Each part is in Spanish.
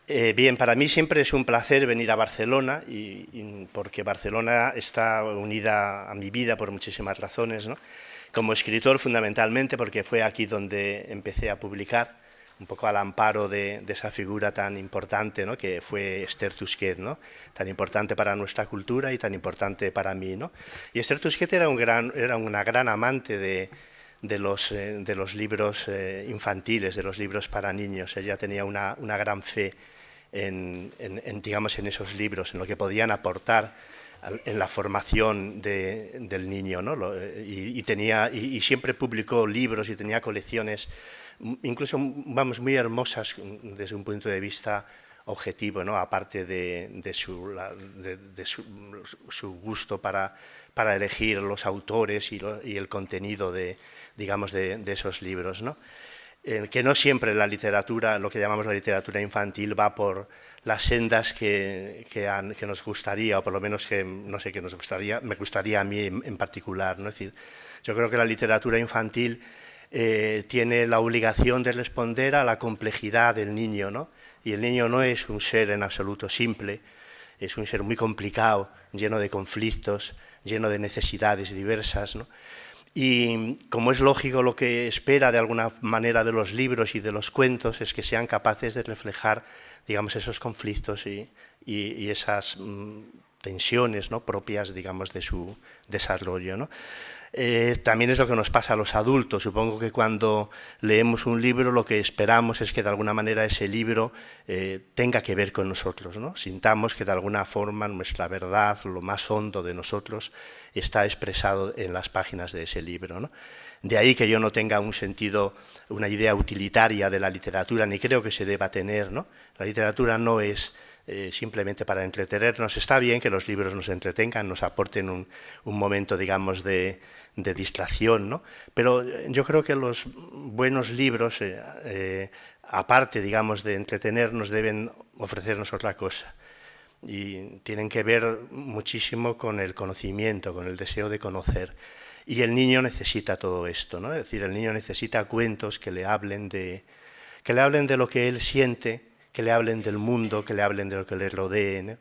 Bien, para mí siempre es un placer venir a Barcelona porque Barcelona está unida a mi vida por muchísimas razones, ¿no? Como escritor fundamentalmente porque fue aquí donde empecé a publicar, un poco al amparo de esa figura tan importante, ¿no? Que fue Esther Tusquets, ¿no? Tan importante para nuestra cultura y tan importante para mí, ¿no? Y Esther Tusquets era una gran amante de los libros infantiles, de los libros para niños. Ella tenía una gran fe digamos, en esos libros, en lo que podían aportar en la formación del niño, ¿no? Y siempre publicó libros y tenía colecciones, incluso, vamos, muy hermosas desde un punto de vista objetivo, ¿no? Aparte de su gusto para elegir los autores y el contenido digamos, de esos libros, ¿no? Que no siempre la literatura, lo que llamamos la literatura infantil, va por las sendas que nos gustaría, o por lo menos que, no sé, que me gustaría a mí en particular, ¿no? Es decir, yo creo que la literatura infantil tiene la obligación de responder a la complejidad del niño, ¿no? Y el niño no es un ser en absoluto simple, es un ser muy complicado, lleno de conflictos, lleno de necesidades diversas, ¿no? Y como es lógico, lo que espera de alguna manera de los libros y de los cuentos es que sean capaces de reflejar, digamos, esos conflictos y esas tensiones, ¿no? Propias, digamos, de su desarrollo, ¿no? También es lo que nos pasa a los adultos. Supongo que cuando leemos un libro lo que esperamos es que de alguna manera ese libro tenga que ver con nosotros, ¿no? Sintamos que de alguna forma nuestra verdad, lo más hondo de nosotros, está expresado en las páginas de ese libro, ¿no? De ahí que yo no tenga un sentido, una idea utilitaria de la literatura, ni creo que se deba tener, ¿no? La literatura no es simplemente para entretenernos. Está bien que los libros nos entretengan, nos aporten un momento, digamos, de distracción, ¿no? Pero yo creo que los buenos libros, aparte, digamos, de entretenernos, deben ofrecernos otra cosa. Y tienen que ver muchísimo con el conocimiento, con el deseo de conocer. Y el niño necesita todo esto, ¿no? Es decir, el niño necesita cuentos que le hablen de lo que él siente, que le hablen del mundo, que le hablen de lo que le rodee, ¿no?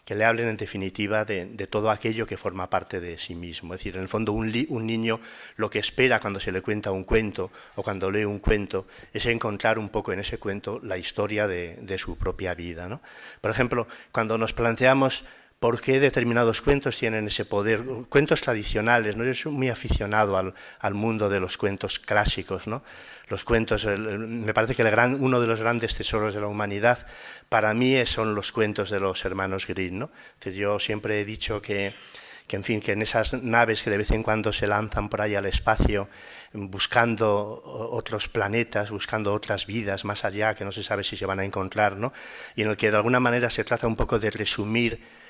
Que le hablen en definitiva de todo aquello que forma parte de sí mismo. Es decir, en el fondo un niño lo que espera cuando se le cuenta un cuento o cuando lee un cuento es encontrar un poco en ese cuento la historia de su propia vida, ¿no? Por ejemplo, cuando nos planteamos por qué determinados cuentos tienen ese poder, cuentos tradicionales, ¿no? Yo soy muy aficionado al mundo de los cuentos clásicos, ¿no? Los cuentos, me parece que uno de los grandes tesoros de la humanidad para mí son los cuentos de los hermanos Grimm, ¿no? Es decir, yo siempre he dicho en fin, que en esas naves que de vez en cuando se lanzan por ahí al espacio buscando otros planetas, buscando otras vidas más allá que no se sabe si se van a encontrar, ¿no? Y en el que de alguna manera se trata un poco de resumir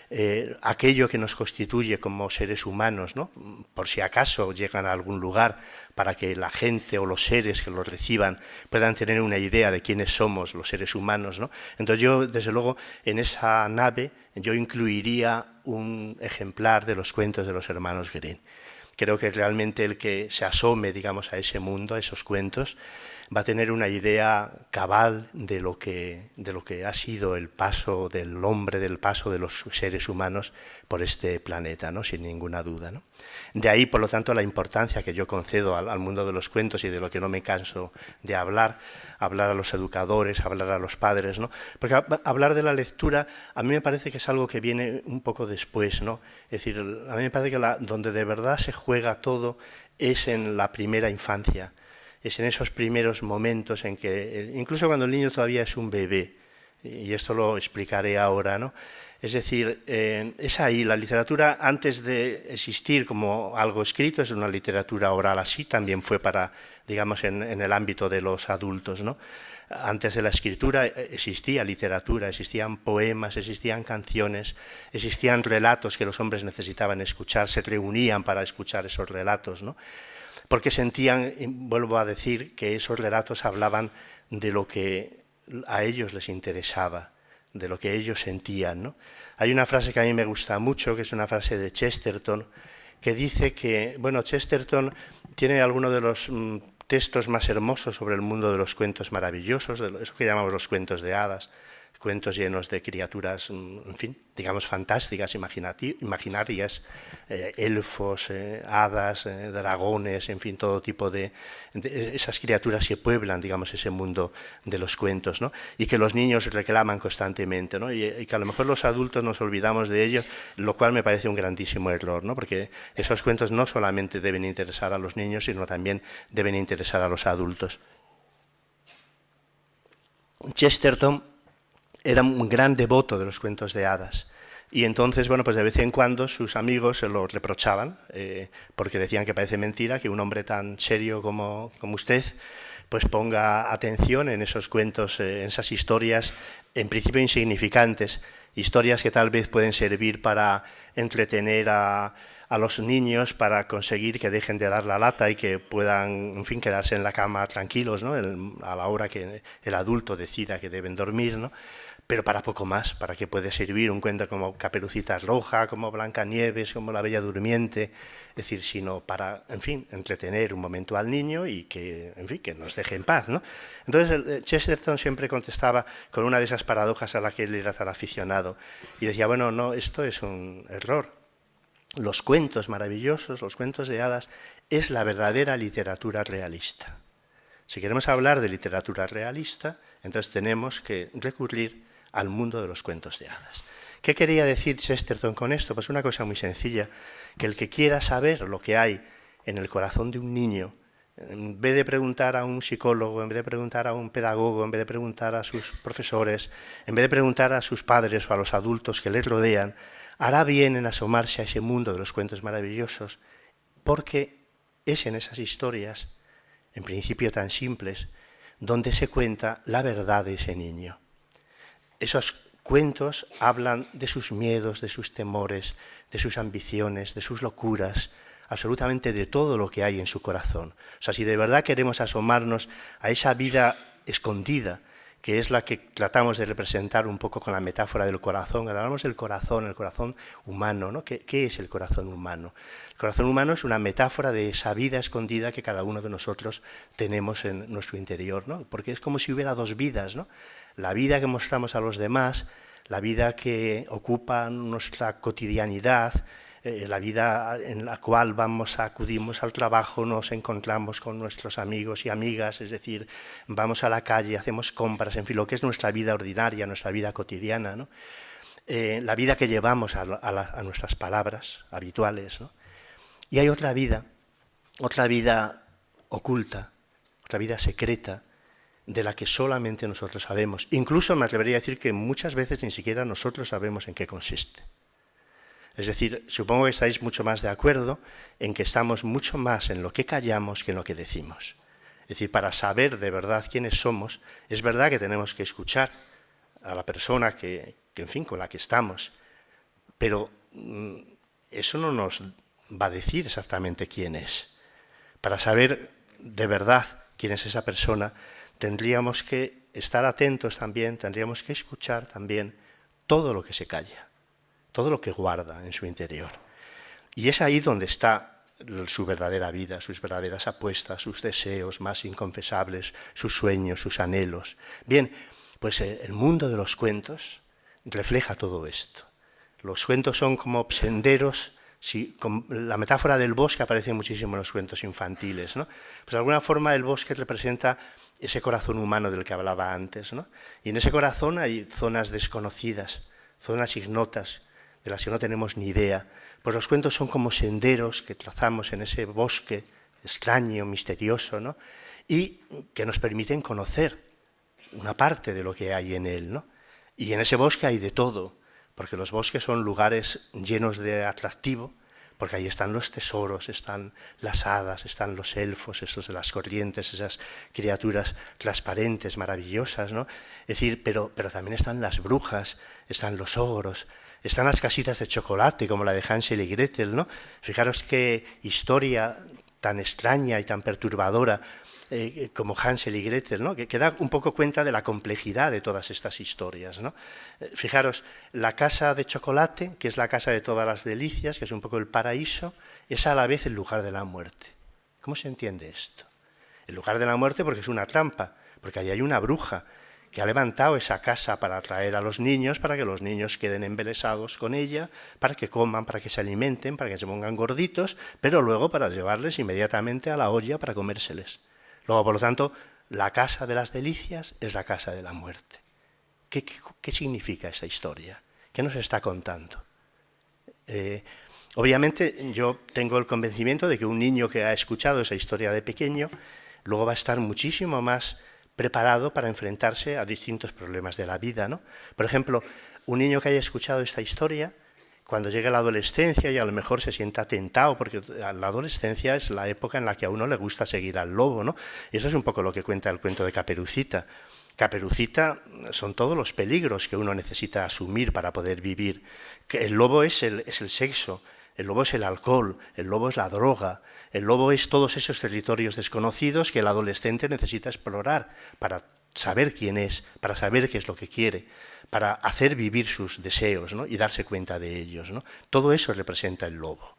aquello que nos constituye como seres humanos, ¿no? Por si acaso llegan a algún lugar para que la gente o los seres que los reciban puedan tener una idea de quiénes somos los seres humanos, ¿no? Entonces yo, desde luego, en esa nave yo incluiría un ejemplar de los cuentos de los hermanos Grimm. Creo que realmente el que se asome, digamos, a ese mundo, a esos cuentos, va a tener una idea cabal de lo que ha sido el paso del hombre, del paso de los seres humanos por este planeta, ¿no? Sin ninguna duda, ¿no? De ahí, por lo tanto, la importancia que yo concedo al mundo de los cuentos y de lo que no me canso de hablar a los educadores, hablar a los padres, ¿no? Porque hablar de la lectura a mí me parece que es algo que viene un poco después, ¿no? Es decir, a mí me parece que donde de verdad se juega todo es en la primera infancia. Es en esos primeros momentos en que, incluso cuando el niño todavía es un bebé, y esto lo explicaré ahora, ¿no? Es decir, es ahí, la literatura antes de existir como algo escrito, es una literatura oral, así también fue para, digamos, en el ámbito de los adultos, ¿no? Antes de la escritura existía literatura, existían poemas, existían canciones, existían relatos que los hombres necesitaban escuchar, se reunían para escuchar esos relatos, ¿no? Porque sentían, vuelvo a decir, que esos relatos hablaban de lo que a ellos les interesaba, de lo que ellos sentían, ¿no? Hay una frase que a mí me gusta mucho, que es una frase de Chesterton, que dice que, bueno, Chesterton tiene algunos de los textos más hermosos sobre el mundo de los cuentos maravillosos, de eso que llamamos los cuentos de hadas, cuentos llenos de criaturas, en fin, digamos fantásticas, imaginarias, elfos, hadas, dragones, en fin, todo tipo de esas criaturas que pueblan, digamos, ese mundo de los cuentos, ¿no? Y que los niños reclaman constantemente, ¿no? Y que a lo mejor los adultos nos olvidamos de ello, lo cual me parece un grandísimo error, ¿no? Porque esos cuentos no solamente deben interesar a los niños, sino también deben interesar a los adultos. Chesterton era un gran devoto de los cuentos de hadas. Y entonces, bueno, pues de vez en cuando sus amigos se lo reprochaban, porque decían que parece mentira que un hombre tan serio como usted pues ponga atención en esos cuentos, en esas historias, en principio insignificantes, historias que tal vez pueden servir para entretener a los niños, para conseguir que dejen de dar la lata y que puedan, en fin, quedarse en la cama tranquilos, ¿no? A la hora que el adulto decida que deben dormir, ¿no? Pero para poco más, para qué puede servir un cuento como Caperucita Roja, como Blancanieves, como La Bella Durmiente, es decir, sino para, en fin, entretener un momento al niño y que, en fin, que nos deje en paz, ¿no? Entonces Chesterton siempre contestaba con una de esas paradojas a la que él era tan aficionado y decía, bueno, no, esto es un error. Los cuentos maravillosos, los cuentos de hadas, es la verdadera literatura realista. Si queremos hablar de literatura realista, entonces tenemos que recurrir al mundo de los cuentos de hadas. ¿Qué quería decir Chesterton con esto? Pues una cosa muy sencilla, que el que quiera saber lo que hay en el corazón de un niño, en vez de preguntar a un psicólogo, en vez de preguntar a un pedagogo, en vez de preguntar a sus profesores, en vez de preguntar a sus padres o a los adultos que les rodean, hará bien en asomarse a ese mundo de los cuentos maravillosos, porque es en esas historias, en principio tan simples, donde se cuenta la verdad de ese niño. Esos cuentos hablan de sus miedos, de sus temores, de sus ambiciones, de sus locuras, absolutamente de todo lo que hay en su corazón. O sea, si de verdad queremos asomarnos a esa vida escondida, que es la que tratamos de representar un poco con la metáfora del corazón, cuando hablamos del corazón, el corazón humano, ¿no? ¿Qué es el corazón humano? El corazón humano es una metáfora de esa vida escondida que cada uno de nosotros tenemos en nuestro interior, ¿no? Porque es como si hubiera dos vidas, ¿no? La vida que mostramos a los demás, la vida que ocupa nuestra cotidianidad, la vida en la cual acudimos al trabajo, nos encontramos con nuestros amigos y amigas, es decir, vamos a la calle, hacemos compras, en fin, lo que es nuestra vida ordinaria, nuestra vida cotidiana, ¿no? La vida que llevamos a nuestras palabras habituales, ¿no? Y hay otra vida oculta, otra vida secreta, de la que solamente nosotros sabemos. Incluso me atrevería a decir que muchas veces ni siquiera nosotros sabemos en qué consiste. Es decir, supongo que estáis mucho más de acuerdo en que estamos mucho más en lo que callamos que en lo que decimos. Es decir, para saber de verdad quiénes somos, es verdad que tenemos que escuchar a la persona que en fin, con la que estamos, pero eso no nos va a decir exactamente quién es. Para saber de verdad quién es esa persona, tendríamos que estar atentos también, tendríamos que escuchar también todo lo que se calla, todo lo que guarda en su interior. Y es ahí donde está su verdadera vida, sus verdaderas apuestas, sus deseos más inconfesables, sus sueños, sus anhelos. Bien, pues el mundo de los cuentos refleja todo esto. Los cuentos son como senderos. Sí, la metáfora del bosque aparece muchísimo en los cuentos infantiles, ¿no? Pues de alguna forma el bosque representa ese corazón humano del que hablaba antes, ¿no? Y en ese corazón hay zonas desconocidas, zonas ignotas, de las que no tenemos ni idea. Pues los cuentos son como senderos que trazamos en ese bosque extraño, misterioso, ¿no? Y que nos permiten conocer una parte de lo que hay en él, ¿no? Y en ese bosque hay de todo, porque los bosques son lugares llenos de atractivo, porque ahí están los tesoros, están las hadas, están los elfos, estos de las corrientes, esas criaturas transparentes, maravillosas, ¿no? Es decir, pero también están las brujas, están los ogros, están las casitas de chocolate, como la de Hansel y Gretel, ¿no? Fijaros qué historia tan extraña y tan perturbadora como Hansel y Gretel, ¿no? Que da un poco cuenta de la complejidad de todas estas historias, ¿no? Fijaros, la casa de chocolate, que es la casa de todas las delicias, que es un poco el paraíso, es a la vez el lugar de la muerte. ¿Cómo se entiende esto? El lugar de la muerte porque es una trampa, porque ahí hay una bruja que ha levantado esa casa para atraer a los niños, para que los niños queden embelesados con ella, para que coman, para que se alimenten, para que se pongan gorditos, pero luego para llevarles inmediatamente a la olla para comérseles. Luego, por lo tanto, la casa de las delicias es la casa de la muerte. ¿Qué significa esta historia? ¿Qué nos está contando? Obviamente yo tengo el convencimiento de que un niño que ha escuchado esa historia de pequeño luego va a estar muchísimo más preparado para enfrentarse a distintos problemas de la vida, ¿no? Por ejemplo, un niño que haya escuchado esta historia, cuando llegue a la adolescencia y a lo mejor se sienta tentado, porque la adolescencia es la época en la que a uno le gusta seguir al lobo, ¿no? Y eso es un poco lo que cuenta el cuento de Caperucita. Caperucita son todos los peligros que uno necesita asumir para poder vivir. El lobo es el sexo, el lobo es el alcohol, el lobo es la droga, el lobo es todos esos territorios desconocidos que el adolescente necesita explorar para saber quién es, para saber qué es lo que quiere, para hacer vivir sus deseos, ¿no? Y darse cuenta de ellos, ¿no? Todo eso representa el lobo.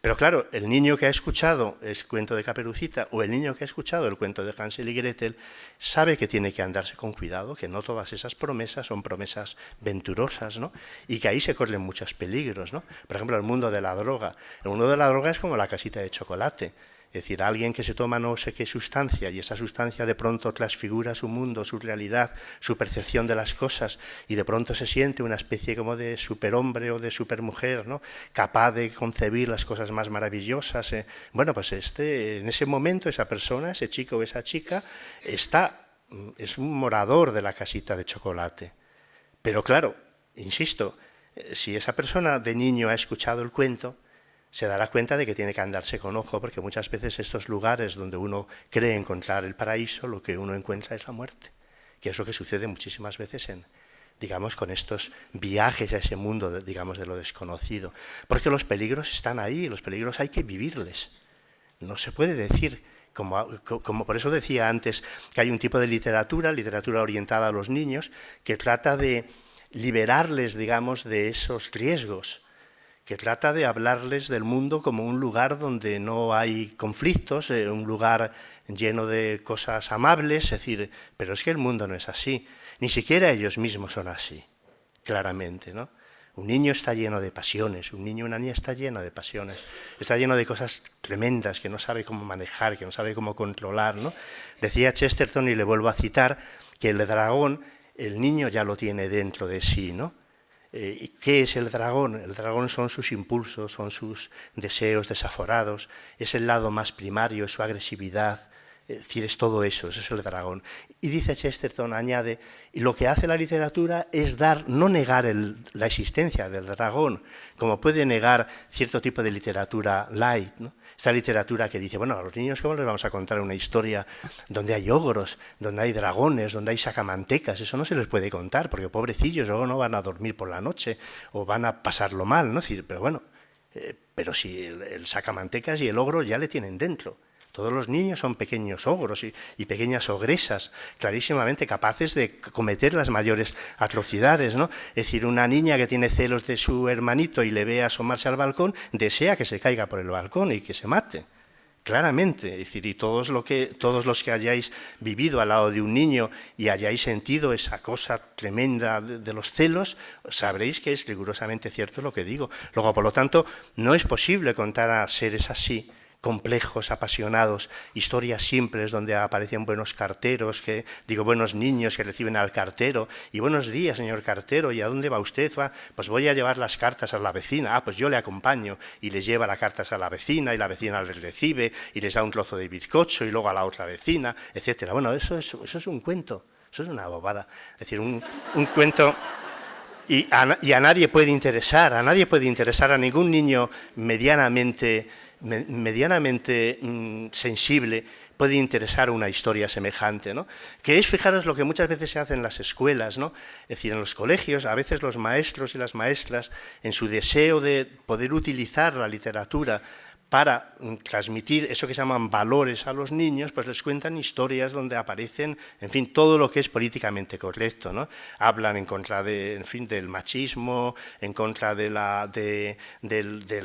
Pero claro, el niño que ha escuchado el cuento de Caperucita o el niño que ha escuchado el cuento de Hansel y Gretel sabe que tiene que andarse con cuidado, que no todas esas promesas son promesas venturosas, ¿no? Y que ahí se corren muchos peligros, ¿no? Por ejemplo, el mundo de la droga. El mundo de la droga es como la casita de chocolate. Es decir, alguien que se toma no sé qué sustancia y esa sustancia de pronto transfigura su mundo, su realidad, su percepción de las cosas y de pronto se siente una especie como de superhombre o de supermujer, ¿no? Capaz de concebir las cosas más maravillosas. Bueno, pues en ese momento esa persona, ese chico o esa chica, es un morador de la casita de chocolate. Pero claro, insisto, si esa persona de niño ha escuchado el cuento, se dará cuenta de que tiene que andarse con ojo, porque muchas veces estos lugares donde uno cree encontrar el paraíso, lo que uno encuentra es la muerte, que es lo que sucede muchísimas veces digamos, con estos viajes a ese mundo, digamos, de lo desconocido. Porque los peligros están ahí, los peligros hay que vivirles. No se puede decir, como por eso decía antes, que hay un tipo de literatura orientada a los niños, que trata de liberarles, digamos, de esos riesgos, que trata de hablarles del mundo como un lugar donde no hay conflictos, un lugar lleno de cosas amables, es decir, pero es que el mundo no es así, ni siquiera ellos mismos son así, claramente, ¿no? Un niño está lleno de pasiones, un niño o una niña está lleno de pasiones, está lleno de cosas tremendas que no sabe cómo manejar, que no sabe cómo controlar, ¿no? Decía Chesterton, y le vuelvo a citar, que el dragón, el niño ya lo tiene dentro de sí, ¿no? ¿Y qué es el dragón? El dragón son sus impulsos, son sus deseos desaforados, es el lado más primario, es su agresividad, es decir, es todo eso, ese es el dragón. Y dice Chesterton, añade, y lo que hace la literatura es no negar la existencia del dragón, como puede negar cierto tipo de literatura light, ¿no? Esta literatura que dice, bueno, a los niños ¿cómo les vamos a contar una historia donde hay ogros, donde hay dragones, donde hay sacamantecas? Eso no se les puede contar, porque pobrecillos luego no van a dormir por la noche o van a pasarlo mal, ¿no? Es decir, pero bueno, pero si el sacamantecas y el ogro ya le tienen dentro. Todos los niños son pequeños ogros y pequeñas ogresas, clarísimamente capaces de cometer las mayores atrocidades, ¿no? Es decir, una niña que tiene celos de su hermanito y le ve asomarse al balcón, desea que se caiga por el balcón y que se mate. Claramente, es decir, y todos los que hayáis vivido al lado de un niño y hayáis sentido esa cosa tremenda de los celos, sabréis que es rigurosamente cierto lo que digo. Luego, por lo tanto, no es posible contar a seres así, complejos, apasionados, historias simples donde aparecen buenos carteros, buenos niños que reciben al cartero, y buenos días, señor cartero, ¿y a dónde va usted? Pues voy a llevar las cartas a la vecina, pues yo le acompaño, y les lleva las cartas a la vecina, y la vecina les recibe, y les da un trozo de bizcocho, y luego a la otra vecina, etcétera. Bueno, eso es un cuento, eso es una bobada, es decir, un cuento. Y a nadie puede interesar, a ningún niño medianamente sensible puede interesar una historia semejante, ¿no? Que es, fijaros, lo que muchas veces se hace en las escuelas, ¿no? Es decir, en los colegios, a veces los maestros y las maestras, en su deseo de poder utilizar la literatura para transmitir eso que se llaman valores a los niños, pues les cuentan historias donde aparecen, en fin, todo lo que es políticamente correcto, ¿no? Hablan en contra de, en fin, del machismo, en contra del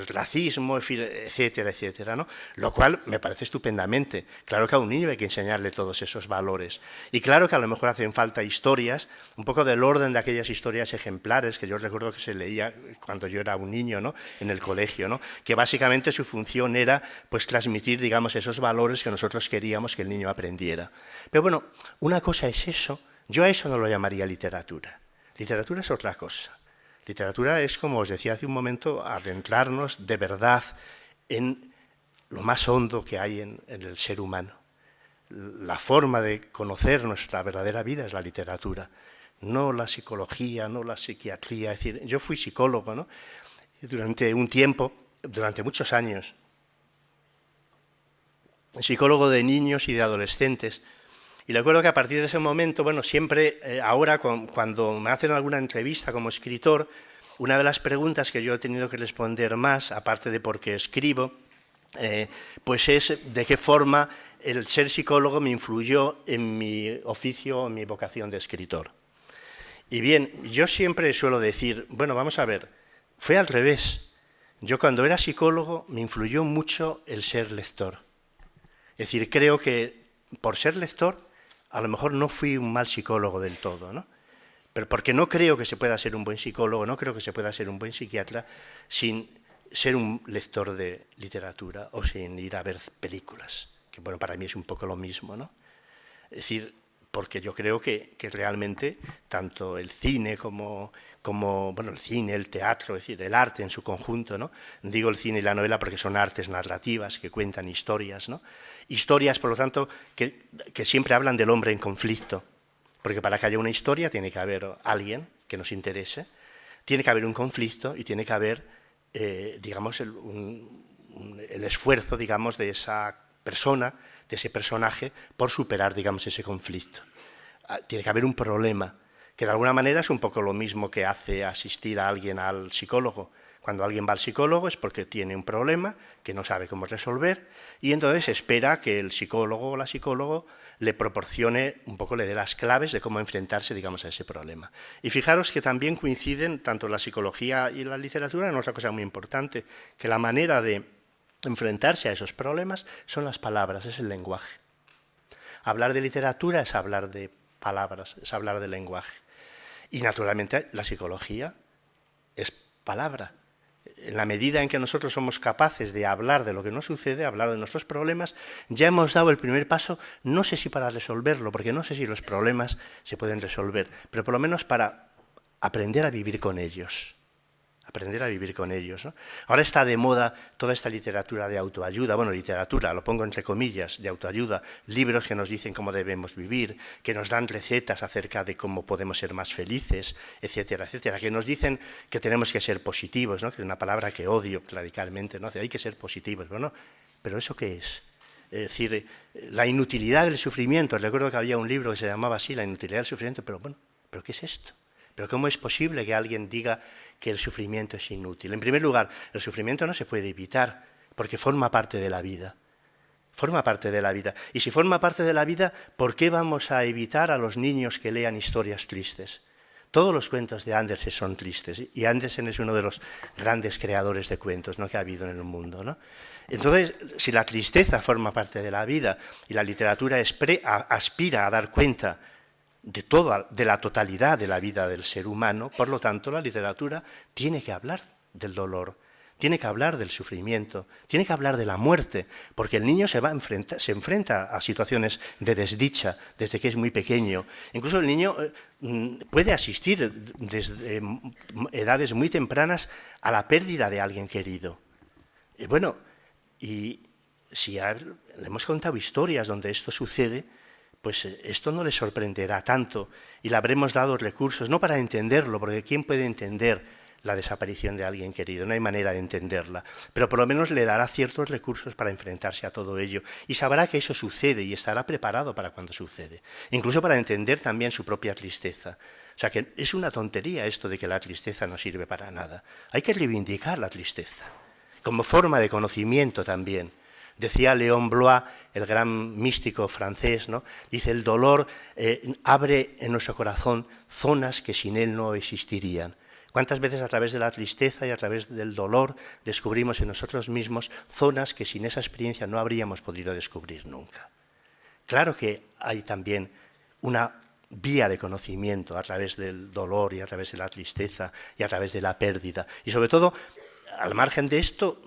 racismo, en fin, etcétera, etcétera, ¿no? Lo cual me parece estupendamente. Claro que a un niño hay que enseñarle todos esos valores. Y claro que a lo mejor hacen falta historias, un poco del orden de aquellas historias ejemplares que yo recuerdo que se leía cuando yo era un niño, ¿no? En el colegio, ¿no? Que básicamente su función era pues transmitir, digamos, esos valores que nosotros queríamos que el niño aprendiera. Pero bueno, una cosa es eso, yo a eso no lo llamaría literatura. Literatura es otra cosa. Literatura es, como os decía hace un momento, adentrarnos de verdad en lo más hondo que hay en el ser humano. La forma de conocer nuestra verdadera vida es la literatura, no la psicología, no la psiquiatría. Es decir, yo fui psicólogo, ¿no? Durante un tiempo, durante muchos años, psicólogo de niños y de adolescentes. Y recuerdo que a partir de ese momento, bueno, siempre, ahora cuando me hacen alguna entrevista como escritor, una de las preguntas que yo he tenido que responder más, aparte de por qué escribo, pues es de qué forma el ser psicólogo me influyó en mi oficio, en mi vocación de escritor. Y bien, yo siempre suelo decir, bueno, vamos a ver, fue al revés. Yo cuando era psicólogo me influyó mucho el ser lector. Es decir, creo que por ser lector a lo mejor no fui un mal psicólogo del todo, ¿no? Pero porque no creo que se pueda ser un buen psicólogo, no creo que se pueda ser un buen psiquiatra sin ser un lector de literatura o sin ir a ver películas, que bueno, para mí es un poco lo mismo, ¿no? Es decir, porque yo creo que realmente tanto el cine como bueno, el cine, el teatro, es decir, el arte en su conjunto, ¿no? Digo el cine y la novela porque son artes narrativas que cuentan historias, ¿no? Historias, por lo tanto, que siempre hablan del hombre en conflicto, porque para que haya una historia tiene que haber alguien que nos interese, tiene que haber un conflicto y tiene que haber, digamos, el esfuerzo, digamos, de esa persona, de ese personaje, por superar, digamos, ese conflicto. Tiene que haber un problema, que de alguna manera es un poco lo mismo que hace asistir a alguien al psicólogo. Cuando alguien va al psicólogo es porque tiene un problema que no sabe cómo resolver y entonces espera que el psicólogo o la psicóloga le proporcione, un poco le dé las claves de cómo enfrentarse, digamos, a ese problema. Y fijaros que también coinciden tanto la psicología y la literatura en otra cosa muy importante, que la manera de enfrentarse a esos problemas son las palabras, es el lenguaje. Hablar de literatura es hablar de palabras, es hablar de lenguaje. Y naturalmente la psicología es palabra. En la medida en que nosotros somos capaces de hablar de lo que nos sucede, hablar de nuestros problemas, ya hemos dado el primer paso, no sé si para resolverlo, porque no sé si los problemas se pueden resolver, pero por lo menos para aprender a vivir con ellos. Aprender a vivir con ellos, ¿no? Ahora está de moda toda esta literatura de autoayuda, bueno, literatura, lo pongo entre comillas, de autoayuda, libros que nos dicen cómo debemos vivir, que nos dan recetas acerca de cómo podemos ser más felices, etcétera, etcétera, que nos dicen que tenemos que ser positivos, ¿no? Que es una palabra que odio radicalmente, ¿no? Hay que ser positivos, bueno, pero ¿eso qué es? Es decir, la inutilidad del sufrimiento. Recuerdo que había un libro que se llamaba así, La inutilidad del sufrimiento, pero bueno, ¿pero qué es esto? ¿Pero cómo es posible que alguien diga que el sufrimiento es inútil? En primer lugar, el sufrimiento no se puede evitar porque forma parte de la vida. Forma parte de la vida. Y si forma parte de la vida, ¿por qué vamos a evitar a los niños que lean historias tristes? Todos los cuentos de Andersen son tristes y Andersen es uno de los grandes creadores de cuentos, ¿no?, que ha habido en el mundo, ¿no? Entonces, si la tristeza forma parte de la vida y la literatura aspira a dar cuenta de la totalidad de la vida del ser humano, por lo tanto la literatura tiene que hablar del dolor, tiene que hablar del sufrimiento, tiene que hablar de la muerte, porque el niño se enfrenta a situaciones de desdicha desde que es muy pequeño. Incluso el niño puede asistir desde edades muy tempranas a la pérdida de alguien querido. Y bueno, y si le hemos contado historias donde esto sucede, pues esto no le sorprenderá tanto y le habremos dado recursos, no para entenderlo, porque ¿quién puede entender la desaparición de alguien querido? No hay manera de entenderla, pero por lo menos le dará ciertos recursos para enfrentarse a todo ello y sabrá que eso sucede y estará preparado para cuando sucede, incluso para entender también su propia tristeza. O sea que es una tontería esto de que la tristeza no sirve para nada. Hay que reivindicar la tristeza. como forma de conocimiento también. Decía Léon Bloy, el gran místico francés, ¿no? Dice, el dolor abre en nuestro corazón zonas que sin él no existirían. ¿Cuántas veces a través de la tristeza y a través del dolor descubrimos en nosotros mismos zonas que sin esa experiencia no habríamos podido descubrir nunca? Claro que hay también una vía de conocimiento a través del dolor y a través de la tristeza y a través de la pérdida. Y sobre todo, al margen de esto,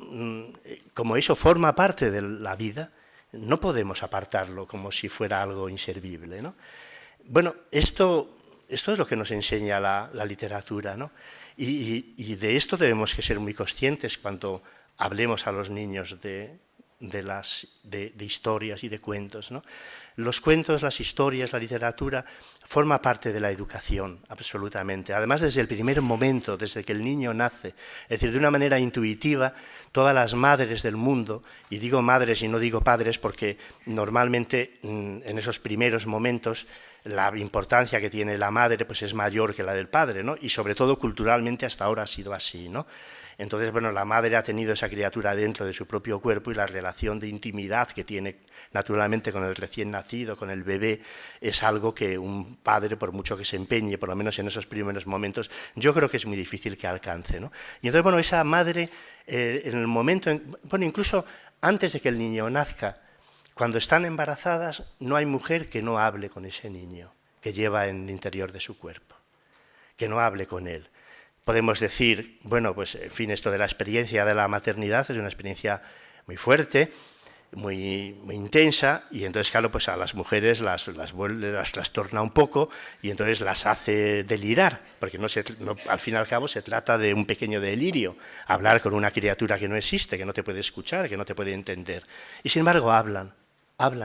como eso forma parte de la vida, no podemos apartarlo como si fuera algo inservible, ¿no? Bueno, esto es lo que nos enseña la literatura, ¿no? Y de esto debemos que ser muy conscientes cuando hablemos a los niños de historias y de cuentos, ¿no? Los cuentos, las historias, la literatura forma parte de la educación, absolutamente. Además, desde el primer momento, desde que el niño nace, es decir, de una manera intuitiva, todas las madres del mundo, y digo madres y no digo padres porque normalmente en esos primeros momentos la importancia que tiene la madre pues es mayor que la del padre, ¿no? Y sobre todo culturalmente hasta ahora ha sido así, ¿no? Entonces, bueno, la madre ha tenido esa criatura dentro de su propio cuerpo y la relación de intimidad que tiene naturalmente con el recién nacido, con el bebé, es algo que un padre, por mucho que se empeñe, por lo menos en esos primeros momentos, yo creo que es muy difícil que alcance, ¿no? Y entonces, bueno, esa madre, en el momento, bueno, incluso antes de que el niño nazca, cuando están embarazadas, no hay mujer que no hable con ese niño que lleva en el interior de su cuerpo, que no hable con él. Podemos decir, bueno, pues en fin, esto de la experiencia de la maternidad es una experiencia muy fuerte, muy intensa, y entonces, claro, pues a las mujeres las trastorna un poco y entonces las hace delirar, porque al fin y al cabo se trata de un pequeño delirio, hablar con una criatura que no existe, que no te puede escuchar, que no te puede entender. Y sin embargo hablan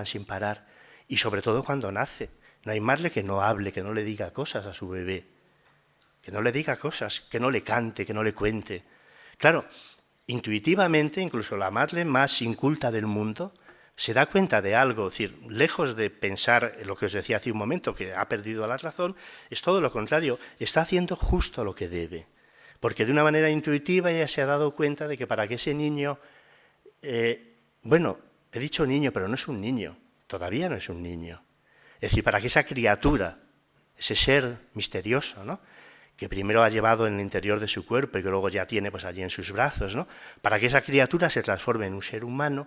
sin parar, y sobre todo cuando nace. No hay madre que no hable, que no le diga cosas a su bebé, que no le diga cosas, que no le cante, que no le cuente. Claro, intuitivamente, incluso la madre más inculta del mundo se da cuenta de algo, es decir, lejos de pensar lo que os decía hace un momento, que ha perdido la razón, es todo lo contrario, está haciendo justo lo que debe, porque de una manera intuitiva ella se ha dado cuenta de que para que ese niño, bueno, he dicho niño, pero no es un niño, todavía no es un niño, es decir, para que esa criatura, ese ser misterioso, ¿no?, que primero ha llevado en el interior de su cuerpo y que luego ya tiene pues allí en sus brazos, ¿no?, para que esa criatura se transforme en un ser humano,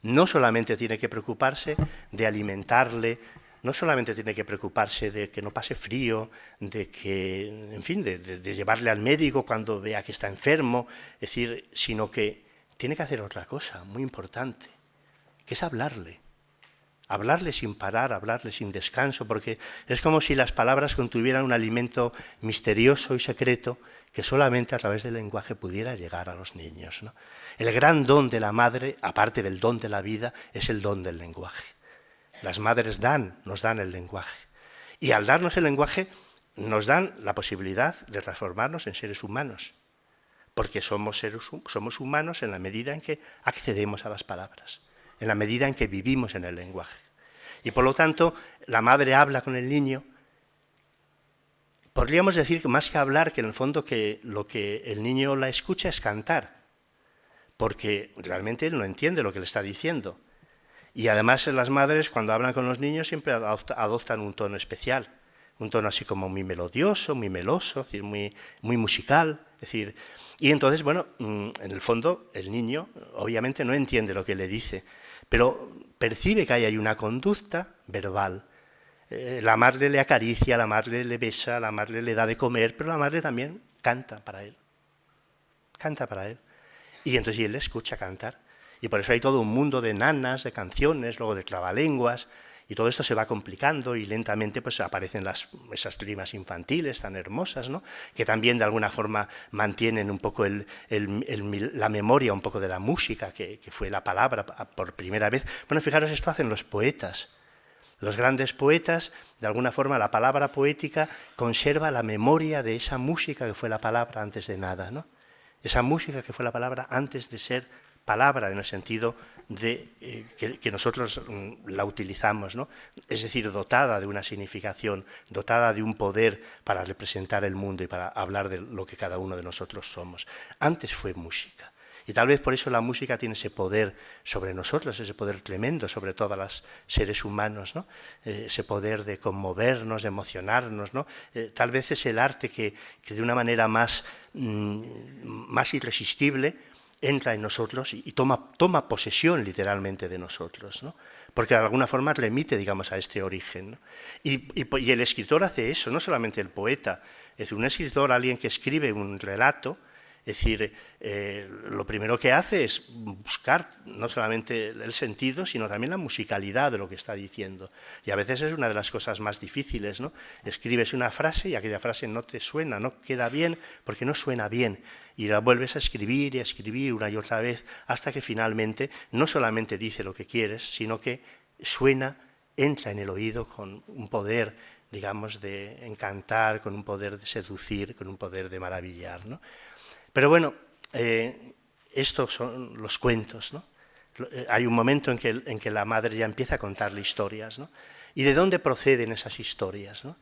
no solamente tiene que preocuparse de alimentarle, no solamente tiene que preocuparse de que no pase frío, de que, en fin, de llevarle al médico cuando vea que está enfermo, es decir, sino que tiene que hacer otra cosa muy importante, que es hablarle sin parar, hablarle sin descanso, porque es como si las palabras contuvieran un alimento misterioso y secreto que solamente a través del lenguaje pudiera llegar a los niños, ¿no? El gran don de la madre, aparte del don de la vida, es el don del lenguaje. Las madres nos dan el lenguaje, y al darnos el lenguaje nos dan la posibilidad de transformarnos en seres humanos, porque somos humanos en la medida en que accedemos a las palabras, en la medida en que vivimos en el lenguaje. Y por lo tanto, la madre habla con el niño. Podríamos decir que más que hablar, que en el fondo que lo que el niño la escucha es cantar, porque realmente él no entiende lo que le está diciendo. Y además las madres, cuando hablan con los niños, siempre adoptan un tono especial, un tono así como muy melodioso, muy meloso, es decir, muy musical. Es decir, y entonces, bueno, en el fondo el niño obviamente no entiende lo que le dice, pero percibe que hay una conducta verbal. La madre le acaricia, la madre le besa, la madre le da de comer, pero la madre también canta para él. Canta para él. Y entonces él le escucha cantar. Y por eso hay todo un mundo de nanas, de canciones, luego de trabalenguas, y todo esto se va complicando y lentamente pues aparecen esas rimas infantiles tan hermosas, ¿no?, que también de alguna forma mantienen un poco la memoria un poco de la música, que fue la palabra por primera vez. Bueno, fijaros, esto hacen los poetas. Los grandes poetas, de alguna forma, la palabra poética conserva la memoria de esa música que fue la palabra antes de nada, ¿no? Esa música que fue la palabra antes de ser palabra, en el sentido de que nosotros la utilizamos, ¿no? Es decir, dotada de una significación, dotada de un poder para representar el mundo y para hablar de lo que cada uno de nosotros somos. Antes fue música. Y tal vez por eso la música tiene ese poder sobre nosotros, ese poder tremendo sobre todos los seres humanos, ¿no? Ese poder de conmovernos, de emocionarnos, ¿no? Tal vez es el arte que de una manera más irresistible entra en nosotros y toma posesión literalmente de nosotros, ¿no? Porque de alguna forma remite, digamos, a este origen, ¿no? Y el escritor hace eso, no solamente el poeta. Es decir, un escritor, alguien que escribe un relato, es decir, lo primero que hace es buscar no solamente el sentido, sino también la musicalidad de lo que está diciendo. Y a veces es una de las cosas más difíciles, ¿no? Escribes una frase y aquella frase no te suena, no queda bien, porque no suena bien. Y la vuelves a escribir y a escribir una y otra vez, hasta que finalmente no solamente dice lo que quieres, sino que suena, entra en el oído con un poder, digamos, de encantar, con un poder de seducir, con un poder de maravillar, ¿no? Pero bueno, estos son los cuentos, ¿no? Hay un momento en que la madre ya empieza a contarle historias, ¿no? ¿Y de dónde proceden esas historias, ¿no?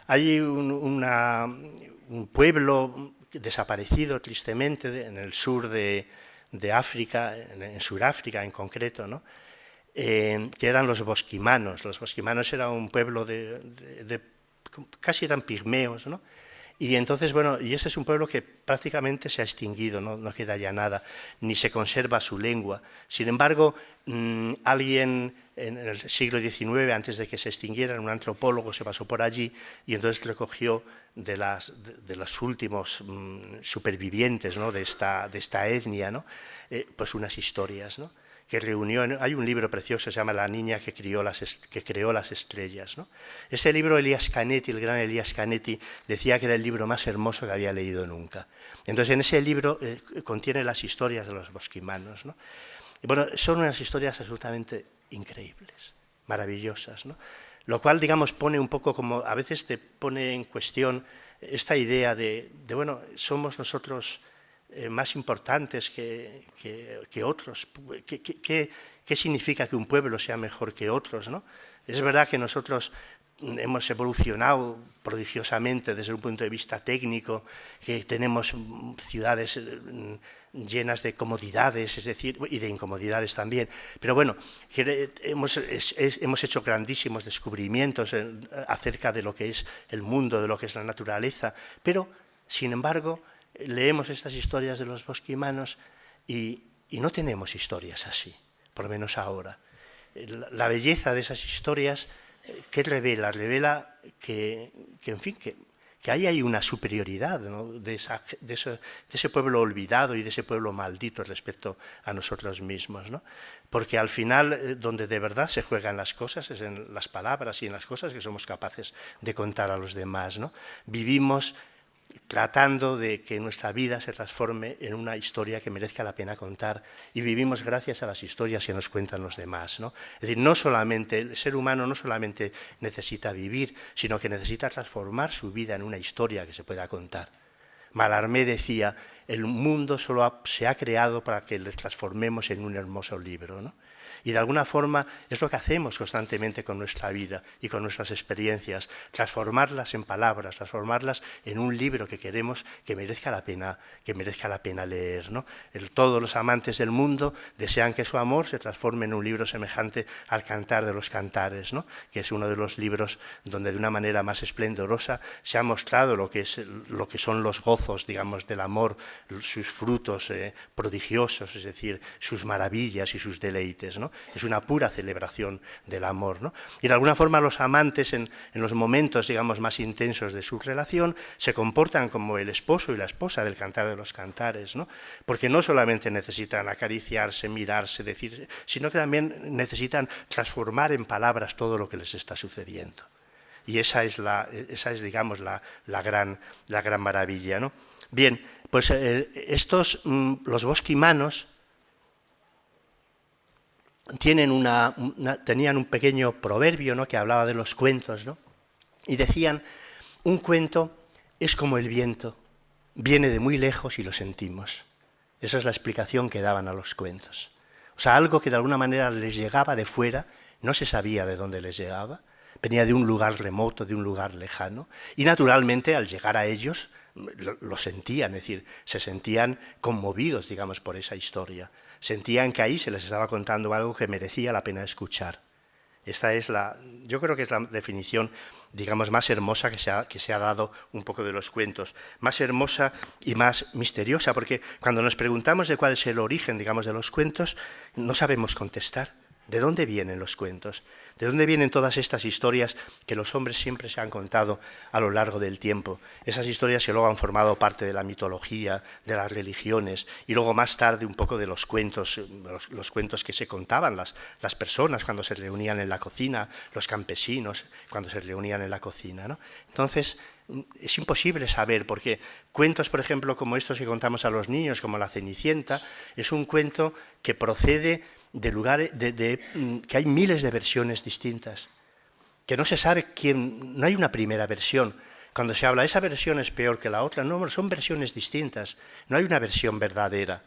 Hay un pueblo desaparecido tristemente en el sur de África, en Sudáfrica en concreto, ¿no? Que eran los bosquimanos. Los bosquimanos eran un pueblo casi eran pigmeos, ¿no? Y entonces, bueno, y ese es un pueblo que prácticamente se ha extinguido, no queda ya nada, ni se conserva su lengua. Sin embargo, alguien en el siglo XIX, antes de que se extinguieran, un antropólogo se pasó por allí y entonces recogió de los últimos supervivientes, ¿no? de esta etnia, ¿no? Pues unas historias, ¿no? Que reunió, hay un libro precioso, se llama La niña que creó las estrellas, ¿no? Ese libro, Elias Canetti, el gran Elias Canetti, decía que era el libro más hermoso que había leído nunca. Entonces, en ese libro contiene las historias de los bosquimanos, ¿no? Y bueno, son unas historias absolutamente increíbles, maravillosas, ¿no? Lo cual, digamos, pone un poco como, a veces te pone en cuestión esta idea de bueno, somos nosotros más importantes que otros. ¿Qué significa que un pueblo sea mejor que otros, ¿no? Es verdad que nosotros hemos evolucionado prodigiosamente desde un punto de vista técnico, que tenemos ciudades llenas de comodidades, es decir, y de incomodidades también, pero bueno, hemos hecho grandísimos descubrimientos acerca de lo que es el mundo, de lo que es la naturaleza, pero, sin embargo, leemos estas historias de los bosquimanos y no tenemos historias así, por lo menos ahora. La belleza de esas historias, ¿qué revela? Revela que en fin, que ahí hay una superioridad, ¿no? de ese pueblo olvidado y de ese pueblo maldito respecto a nosotros mismos, ¿no? Porque al final, donde de verdad se juegan las cosas es en las palabras y en las cosas que somos capaces de contar a los demás, ¿no? Vivimos tratando de que nuestra vida se transforme en una historia que merezca la pena contar, y vivimos gracias a las historias que nos cuentan los demás, ¿no? Es decir, el ser humano no solamente necesita vivir, sino que necesita transformar su vida en una historia que se pueda contar. Mallarmé decía, el mundo solo se ha creado para que le transformemos en un hermoso libro, ¿no? Y de alguna forma es lo que hacemos constantemente con nuestra vida y con nuestras experiencias, transformarlas en palabras, transformarlas en un libro que queremos que merezca la pena leer, ¿no? Todos los amantes del mundo desean que su amor se transforme en un libro semejante al Cantar de los Cantares, ¿no? Que es uno de los libros donde de una manera más esplendorosa se ha mostrado lo que son los gozos, digamos, del amor, sus frutos prodigiosos, es decir, sus maravillas y sus deleites, ¿no? Es una pura celebración del amor, ¿no? Y de alguna forma los amantes en los momentos, digamos, más intensos de su relación se comportan como el esposo y la esposa del Cantar de los Cantares, ¿no? Porque no solamente necesitan acariciarse, mirarse, decir, sino que también necesitan transformar en palabras todo lo que les está sucediendo. Y esa es digamos, la gran maravilla, ¿no? Bien, pues los bosquimanos tenían un pequeño proverbio, ¿no? Que hablaba de los cuentos, ¿no? Y decían, un cuento es como el viento, viene de muy lejos y lo sentimos. Esa es la explicación que daban a los cuentos. O sea, algo que de alguna manera les llegaba de fuera, no se sabía de dónde les llegaba, venía de un lugar remoto, de un lugar lejano, y naturalmente al llegar a ellos lo sentían, es decir, se sentían conmovidos, digamos, por esa historia, sentían que ahí se les estaba contando algo que merecía la pena escuchar. Esta es yo creo que es la definición, digamos, más hermosa que se ha dado un poco de los cuentos, más hermosa y más misteriosa, porque cuando nos preguntamos de cuál es el origen, digamos, de los cuentos, no sabemos contestar. ¿De dónde vienen los cuentos? ¿De dónde vienen todas estas historias que los hombres siempre se han contado a lo largo del tiempo? Esas historias que luego han formado parte de la mitología, de las religiones, y luego más tarde un poco de los cuentos, los cuentos que se contaban las personas cuando se reunían en la cocina, los campesinos cuando se reunían en la cocina, ¿no? Entonces, es imposible saber, porque cuentos, por ejemplo, como estos que contamos a los niños, como La Cenicienta, es un cuento que procede de lugares que hay miles de versiones distintas, que no se sabe no hay una primera versión. Cuando se habla, esa versión es peor que la otra, no, son versiones distintas, no hay una versión verdadera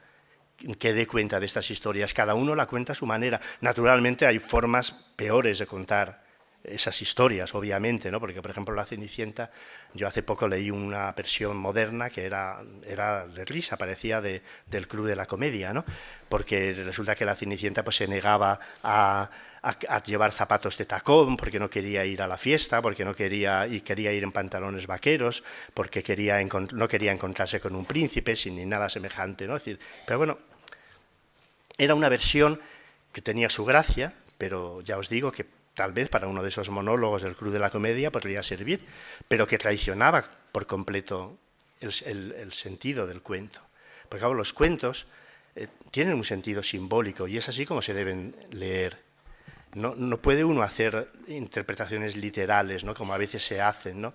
que dé cuenta de estas historias, cada uno la cuenta a su manera. Naturalmente hay formas peores de contar esas historias, obviamente, ¿no? Porque, por ejemplo, La Cenicienta, yo hace poco leí una versión moderna que era de risa, parecía del Club de la Comedia, ¿no? Porque resulta que La Cenicienta pues, se negaba a llevar zapatos de tacón, porque no quería ir a la fiesta, porque quería ir en pantalones vaqueros, porque no quería encontrarse con un príncipe, sin ni nada semejante, ¿no? Es decir, pero bueno, era una versión que tenía su gracia, pero ya os digo que tal vez para uno de esos monólogos del Club de la Comedia podría servir, pero que traicionaba por completo el sentido del cuento. Porque claro, los cuentos tienen un sentido simbólico y es así como se deben leer. No puede uno hacer interpretaciones literales, ¿no? Como a veces se hacen, ¿no?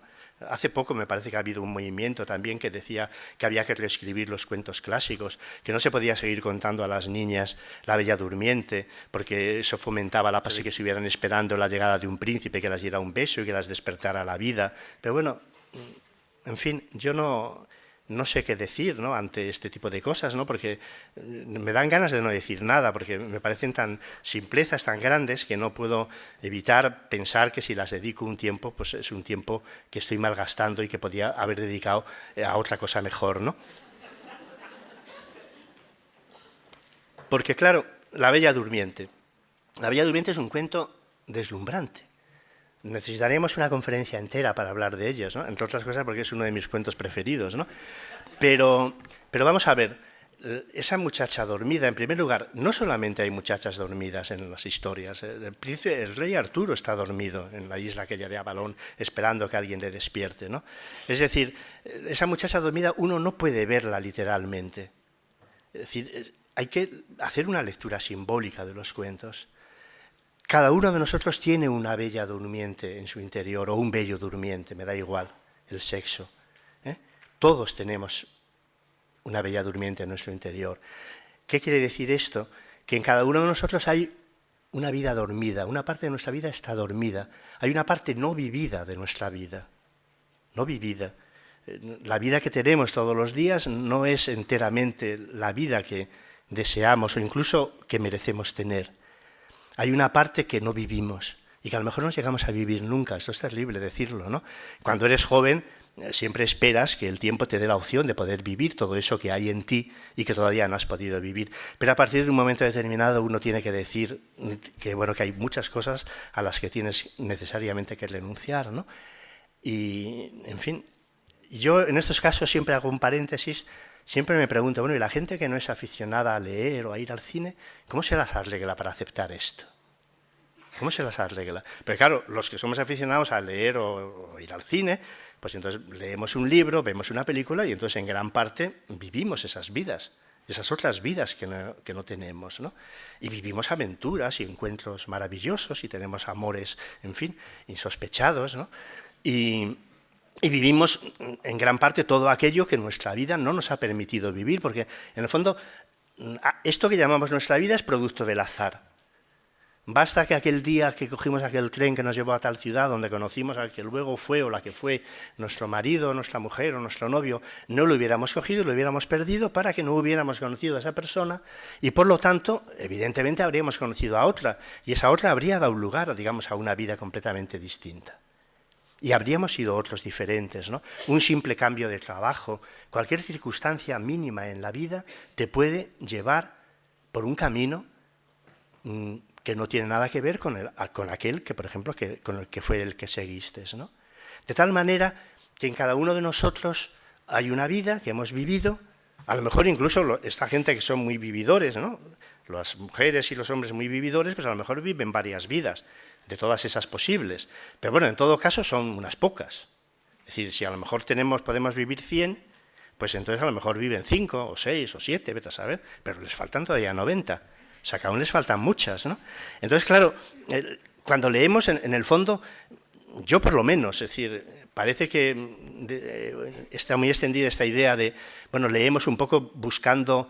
Hace poco me parece que ha habido un movimiento también que decía que había que reescribir los cuentos clásicos, que no se podía seguir contando a las niñas La Bella Durmiente, porque eso fomentaba la pasión, que estuvieran esperando la llegada de un príncipe que las diera un beso y que las despertara a la vida. Pero bueno, en fin, yo no sé qué decir, ¿no? Ante este tipo de cosas, ¿no? Porque me dan ganas de no decir nada, porque me parecen tan simplezas, tan grandes, que no puedo evitar pensar que si las dedico un tiempo, pues es un tiempo que estoy malgastando y que podía haber dedicado a otra cosa mejor, ¿no? Porque claro, La Bella Durmiente. La Bella Durmiente es un cuento deslumbrante. Necesitaremos una conferencia entera para hablar de ellos, ¿no? Entre otras cosas porque es uno de mis cuentos preferidos, ¿no? Pero vamos a ver, esa muchacha dormida, en primer lugar, no solamente hay muchachas dormidas en las historias, el rey Arturo está dormido en la isla aquella de Avalón, esperando que alguien le despierte, ¿no? Es decir, esa muchacha dormida uno no puede verla literalmente. Es decir, hay que hacer una lectura simbólica de los cuentos. Cada uno de nosotros tiene una bella durmiente en su interior, o un bello durmiente, me da igual el sexo. Todos tenemos una bella durmiente en nuestro interior. ¿Qué quiere decir esto? Que en cada uno de nosotros hay una vida dormida, una parte de nuestra vida está dormida, hay una parte no vivida de nuestra vida, no vivida. La vida que tenemos todos los días no es enteramente la vida que deseamos o incluso que merecemos tener. Hay una parte que no vivimos y que a lo mejor no llegamos a vivir nunca. Esto es terrible decirlo, ¿no? Cuando eres joven siempre esperas que el tiempo te dé la opción de poder vivir todo eso que hay en ti y que todavía no has podido vivir. Pero a partir de un momento determinado uno tiene que decir que, bueno, que hay muchas cosas a las que tienes necesariamente que renunciar, ¿no? Y, en fin, yo en estos casos siempre hago un paréntesis. Siempre me pregunto, bueno, ¿y la gente que no es aficionada a leer o a ir al cine, cómo se las arregla para aceptar esto? ¿Cómo se las arregla? Pero claro, los que somos aficionados a leer o ir al cine, pues entonces leemos un libro, vemos una película y entonces en gran parte vivimos esas vidas, esas otras vidas que no tenemos, ¿no? Y vivimos aventuras y encuentros maravillosos y tenemos amores, en fin, insospechados, ¿no? Y vivimos en gran parte todo aquello que nuestra vida no nos ha permitido vivir, porque en el fondo esto que llamamos nuestra vida es producto del azar. Basta que aquel día que cogimos aquel tren que nos llevó a tal ciudad, donde conocimos al que luego fue o la que fue nuestro marido, nuestra mujer o nuestro novio, no lo hubiéramos cogido, lo hubiéramos perdido para que no hubiéramos conocido a esa persona y por lo tanto, evidentemente, habríamos conocido a otra y esa otra habría dado lugar, digamos, a una vida completamente distinta. Y habríamos sido otros diferentes, ¿no? Un simple cambio de trabajo, cualquier circunstancia mínima en la vida te puede llevar por un camino que no tiene nada que ver con aquel que, por ejemplo, con el que fue el que seguiste, ¿no? De tal manera que en cada uno de nosotros hay una vida que hemos vivido, a lo mejor incluso esta gente que son muy vividores, ¿no? Las mujeres y los hombres muy vividores, pues a lo mejor viven varias vidas, de todas esas posibles, pero bueno, en todo caso son unas pocas. Es decir, si a lo mejor podemos vivir 100, pues entonces a lo mejor viven 5 o 6 o 7, vete a saber, pero les faltan todavía 90. O sea, que aún les faltan muchas, ¿no? Entonces, claro, cuando leemos, en el fondo, yo por lo menos, es decir, parece que está muy extendida esta idea de, bueno, leemos un poco buscando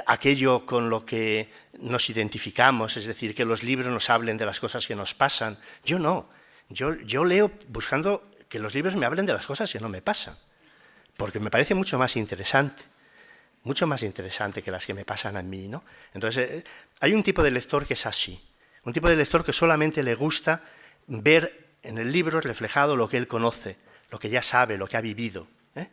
aquello con lo que nos identificamos, es decir, que los libros nos hablen de las cosas que nos pasan. Yo no, yo leo buscando que los libros me hablen de las cosas que no me pasan, porque me parece mucho más interesante que las que me pasan a mí, ¿no? Entonces, hay un tipo de lector que es así, un tipo de lector que solamente le gusta ver en el libro reflejado lo que él conoce, lo que ya sabe, lo que ha vivido, ¿eh?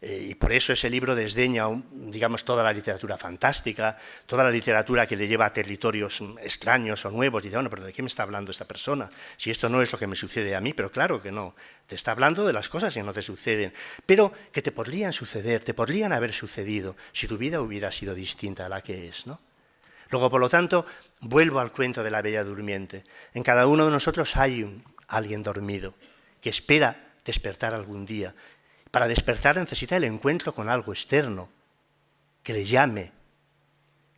Y por eso ese libro desdeña, digamos, toda la literatura fantástica, toda la literatura que le lleva a territorios extraños o nuevos. Dice, bueno, pero ¿de qué me está hablando esta persona? Si esto no es lo que me sucede a mí, pero claro que no. Te está hablando de las cosas que no te suceden, pero que te podrían suceder, te podrían haber sucedido si tu vida hubiera sido distinta a la que es, ¿no? Luego, por lo tanto, vuelvo al cuento de la Bella Durmiente. En cada uno de nosotros hay alguien dormido que espera despertar algún día. Para despertar necesita el encuentro con algo externo, que le llame,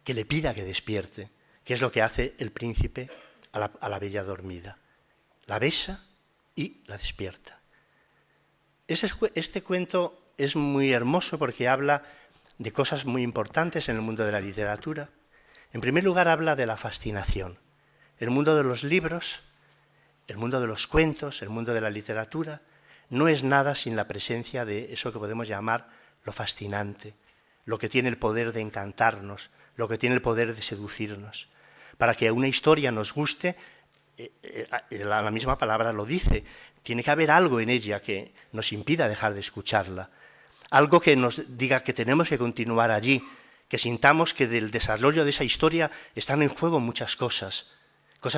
que le pida que despierte, que es lo que hace el príncipe a la bella dormida. La besa y la despierta. Este cuento es muy hermoso porque habla de cosas muy importantes en el mundo de la literatura. En primer lugar, habla de la fascinación. El mundo de los libros, el mundo de los cuentos, el mundo de la literatura, no es nada sin la presencia de eso que podemos llamar lo fascinante, lo que tiene el poder de encantarnos, lo que tiene el poder de seducirnos. Para que una historia nos guste, la misma palabra lo dice, tiene que haber algo en ella que nos impida dejar de escucharla, algo que nos diga que tenemos que continuar allí, que sintamos que del desarrollo de esa historia están en juego muchas cosas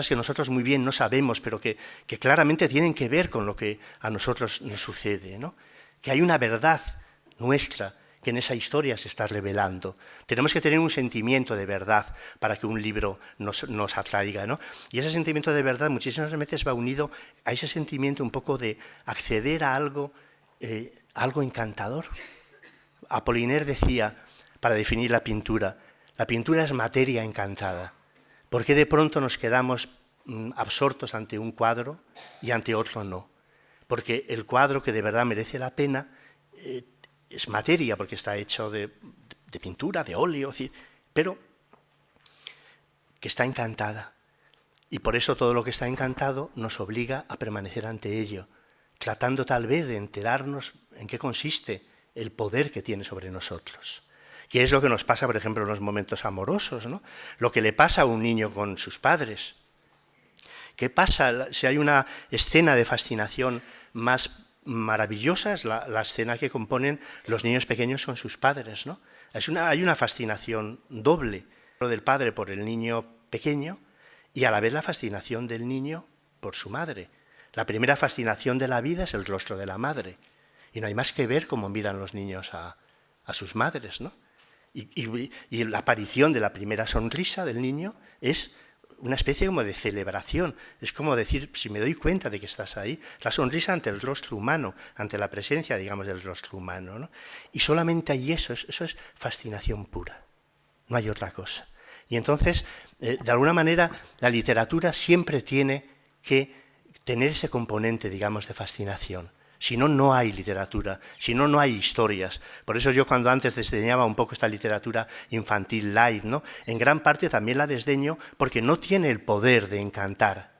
que nosotros muy bien no sabemos, pero que claramente tienen que ver con lo que a nosotros nos sucede, ¿no? Que hay una verdad nuestra que en esa historia se está revelando. Tenemos que tener un sentimiento de verdad para que un libro nos atraiga, ¿no? Y ese sentimiento de verdad muchísimas veces va unido a ese sentimiento un poco de acceder a algo encantador. Apollinaire decía, para definir la pintura es materia encantada. ¿Por qué de pronto nos quedamos absortos ante un cuadro y ante otro no? Porque el cuadro que de verdad merece la pena es materia, porque está hecho de pintura, de óleo, pero que está encantada. Y por eso todo lo que está encantado nos obliga a permanecer ante ello, tratando tal vez de enterarnos en qué consiste el poder que tiene sobre nosotros. ¿Qué es lo que nos pasa, por ejemplo, en los momentos amorosos, ¿no? Lo que le pasa a un niño con sus padres. ¿Qué pasa si hay una escena de fascinación más maravillosa? Es la escena que componen los niños pequeños con sus padres, ¿no? Hay una fascinación doble, lo del padre por el niño pequeño y a la vez la fascinación del niño por su madre. La primera fascinación de la vida es el rostro de la madre y no hay más que ver cómo miran los niños a sus madres, ¿no? Y la aparición de la primera sonrisa del niño es una especie como de celebración, es como decir, si me doy cuenta de que estás ahí, la sonrisa ante el rostro humano, ante la presencia, digamos, del rostro humano, ¿no? Y solamente hay eso es fascinación pura, no hay otra cosa. Y entonces, de alguna manera, la literatura siempre tiene que tener ese componente, digamos, de fascinación. Si no, no hay literatura, si no, no hay historias. Por eso yo cuando antes desdeñaba un poco esta literatura infantil light, ¿no? En gran parte también la desdeño porque no tiene el poder de encantar.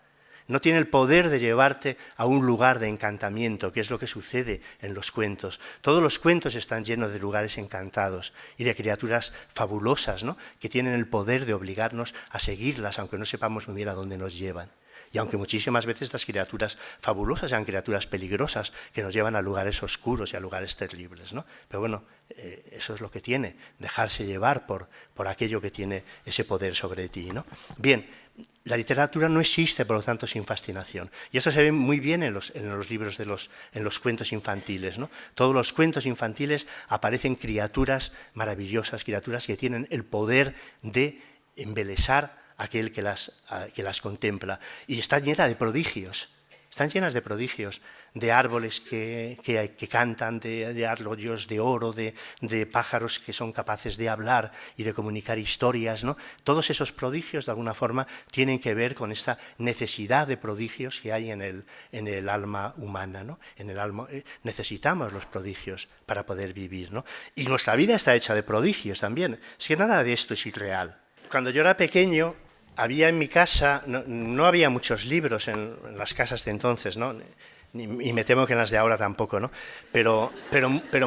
No tiene el poder de llevarte a un lugar de encantamiento, que es lo que sucede en los cuentos. Todos los cuentos están llenos de lugares encantados y de criaturas fabulosas, ¿no? Que tienen el poder de obligarnos a seguirlas, aunque no sepamos muy bien a dónde nos llevan. Y aunque muchísimas veces estas criaturas fabulosas sean criaturas peligrosas que nos llevan a lugares oscuros y a lugares terribles, ¿no? Pero bueno, eso es lo que tiene, dejarse llevar por aquello que tiene ese poder sobre ti, ¿no? Bien, la literatura no existe, por lo tanto, sin fascinación. Y eso se ve muy bien en los libros, en los cuentos infantiles, ¿no? Todos los cuentos infantiles aparecen criaturas maravillosas, criaturas que tienen el poder de embelesar aquel que las contempla. Y está llena de prodigios, están llenas de prodigios, de árboles que cantan, de arroyos de oro, de pájaros que son capaces de hablar y de comunicar historias, ¿no? Todos esos prodigios, de alguna forma, tienen que ver con esta necesidad de prodigios que hay en el alma humana, ¿no? Necesitamos los prodigios para poder vivir, ¿no? Y nuestra vida está hecha de prodigios también. Es que nada de esto es irreal. Cuando yo era pequeño, había en mi casa, no había muchos libros en las casas de entonces, ¿no? Y me temo que en las de ahora tampoco, ¿no? Pero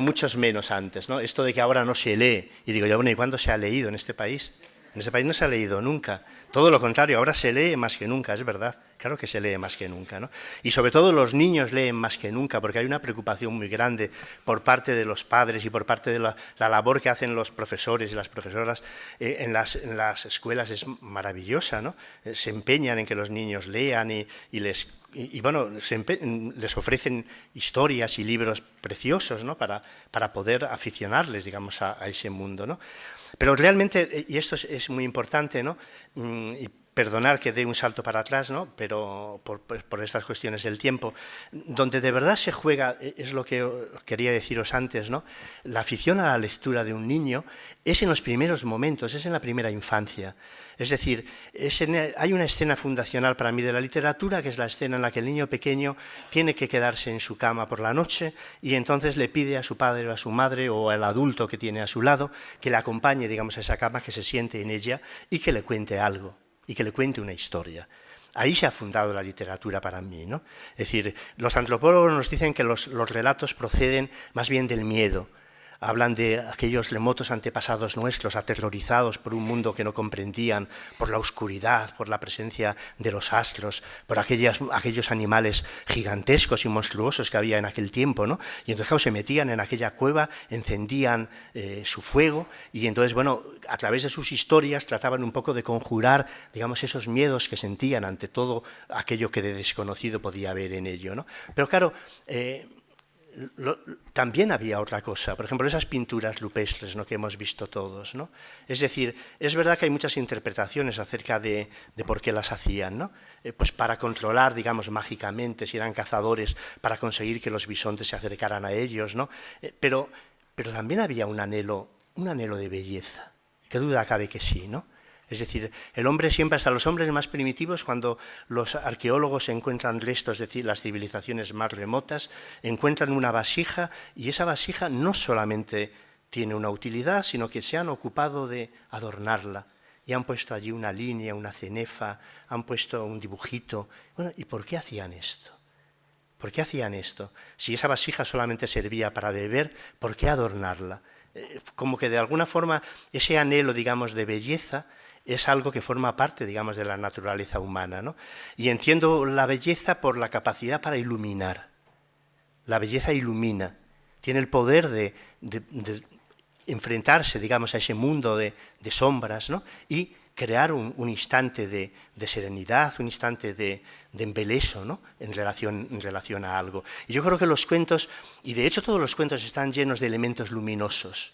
muchos menos antes, ¿no? Esto de que ahora no se lee, y digo yo, bueno, ¿y cuándo se ha leído en este país? En este país no se ha leído nunca. Todo lo contrario, ahora se lee más que nunca, es verdad. Claro que se lee más que nunca, ¿no? Y sobre todo los niños leen más que nunca, porque hay una preocupación muy grande por parte de los padres y por parte de la labor que hacen los profesores y las profesoras en las escuelas es maravillosa, ¿no? Se empeñan en que los niños lean y les ofrecen historias y libros preciosos, ¿no? para poder aficionarles, digamos, a ese mundo, ¿no? Pero realmente, y esto es muy importante, ¿no? Y perdonar que dé un salto para atrás, ¿no? Pero por estas cuestiones del tiempo, donde de verdad se juega, es lo que quería deciros antes, ¿no? La afición a la lectura de un niño es en los primeros momentos, es en la primera infancia. Es decir, hay una escena fundacional para mí de la literatura, que es la escena en la que el niño pequeño tiene que quedarse en su cama por la noche y entonces le pide a su padre o a su madre o al adulto que tiene a su lado que le acompañe, digamos, a esa cama, que se siente en ella y que le cuente algo, y que le cuente una historia. Ahí se ha fundado la literatura para mí, ¿no? Es decir, los antropólogos nos dicen que los relatos proceden más bien del miedo. Hablan de aquellos remotos antepasados nuestros aterrorizados por un mundo que no comprendían, por la oscuridad, por la presencia de los astros, por aquellos animales gigantescos y monstruosos que había en aquel tiempo, ¿no? Y entonces, claro, se metían en aquella cueva, encendían su fuego y entonces, bueno, a través de sus historias trataban un poco de conjurar, digamos, esos miedos que sentían ante todo aquello que de desconocido podía haber en ello, ¿no? Pero claro, también había otra cosa, por ejemplo, esas pinturas rupestres, ¿no? Que hemos visto todos, ¿no? Es decir, es verdad que hay muchas interpretaciones acerca de por qué las hacían, ¿no? Pues para controlar, digamos, mágicamente, si eran cazadores, para conseguir que los bisontes se acercaran a ellos, ¿no? Pero también había un anhelo de belleza, qué duda cabe que sí, ¿no? Es decir, el hombre siempre, hasta los hombres más primitivos, cuando los arqueólogos encuentran restos de las civilizaciones más remotas, encuentran una vasija y esa vasija no solamente tiene una utilidad, sino que se han ocupado de adornarla y han puesto allí una línea, una cenefa, han puesto un dibujito. Bueno, ¿y por qué hacían esto? ¿Por qué hacían esto? Si esa vasija solamente servía para beber, ¿por qué adornarla? Como que de alguna forma ese anhelo, digamos, de belleza es algo que forma parte, digamos, de la naturaleza humana, ¿no? Y entiendo la belleza por la capacidad para iluminar. La belleza ilumina, tiene el poder de enfrentarse, digamos, a ese mundo de sombras, ¿no? Y crear un instante de serenidad, un instante de embeleso, ¿no? en relación a algo. Y yo creo que los cuentos, y de hecho todos los cuentos están llenos de elementos luminosos.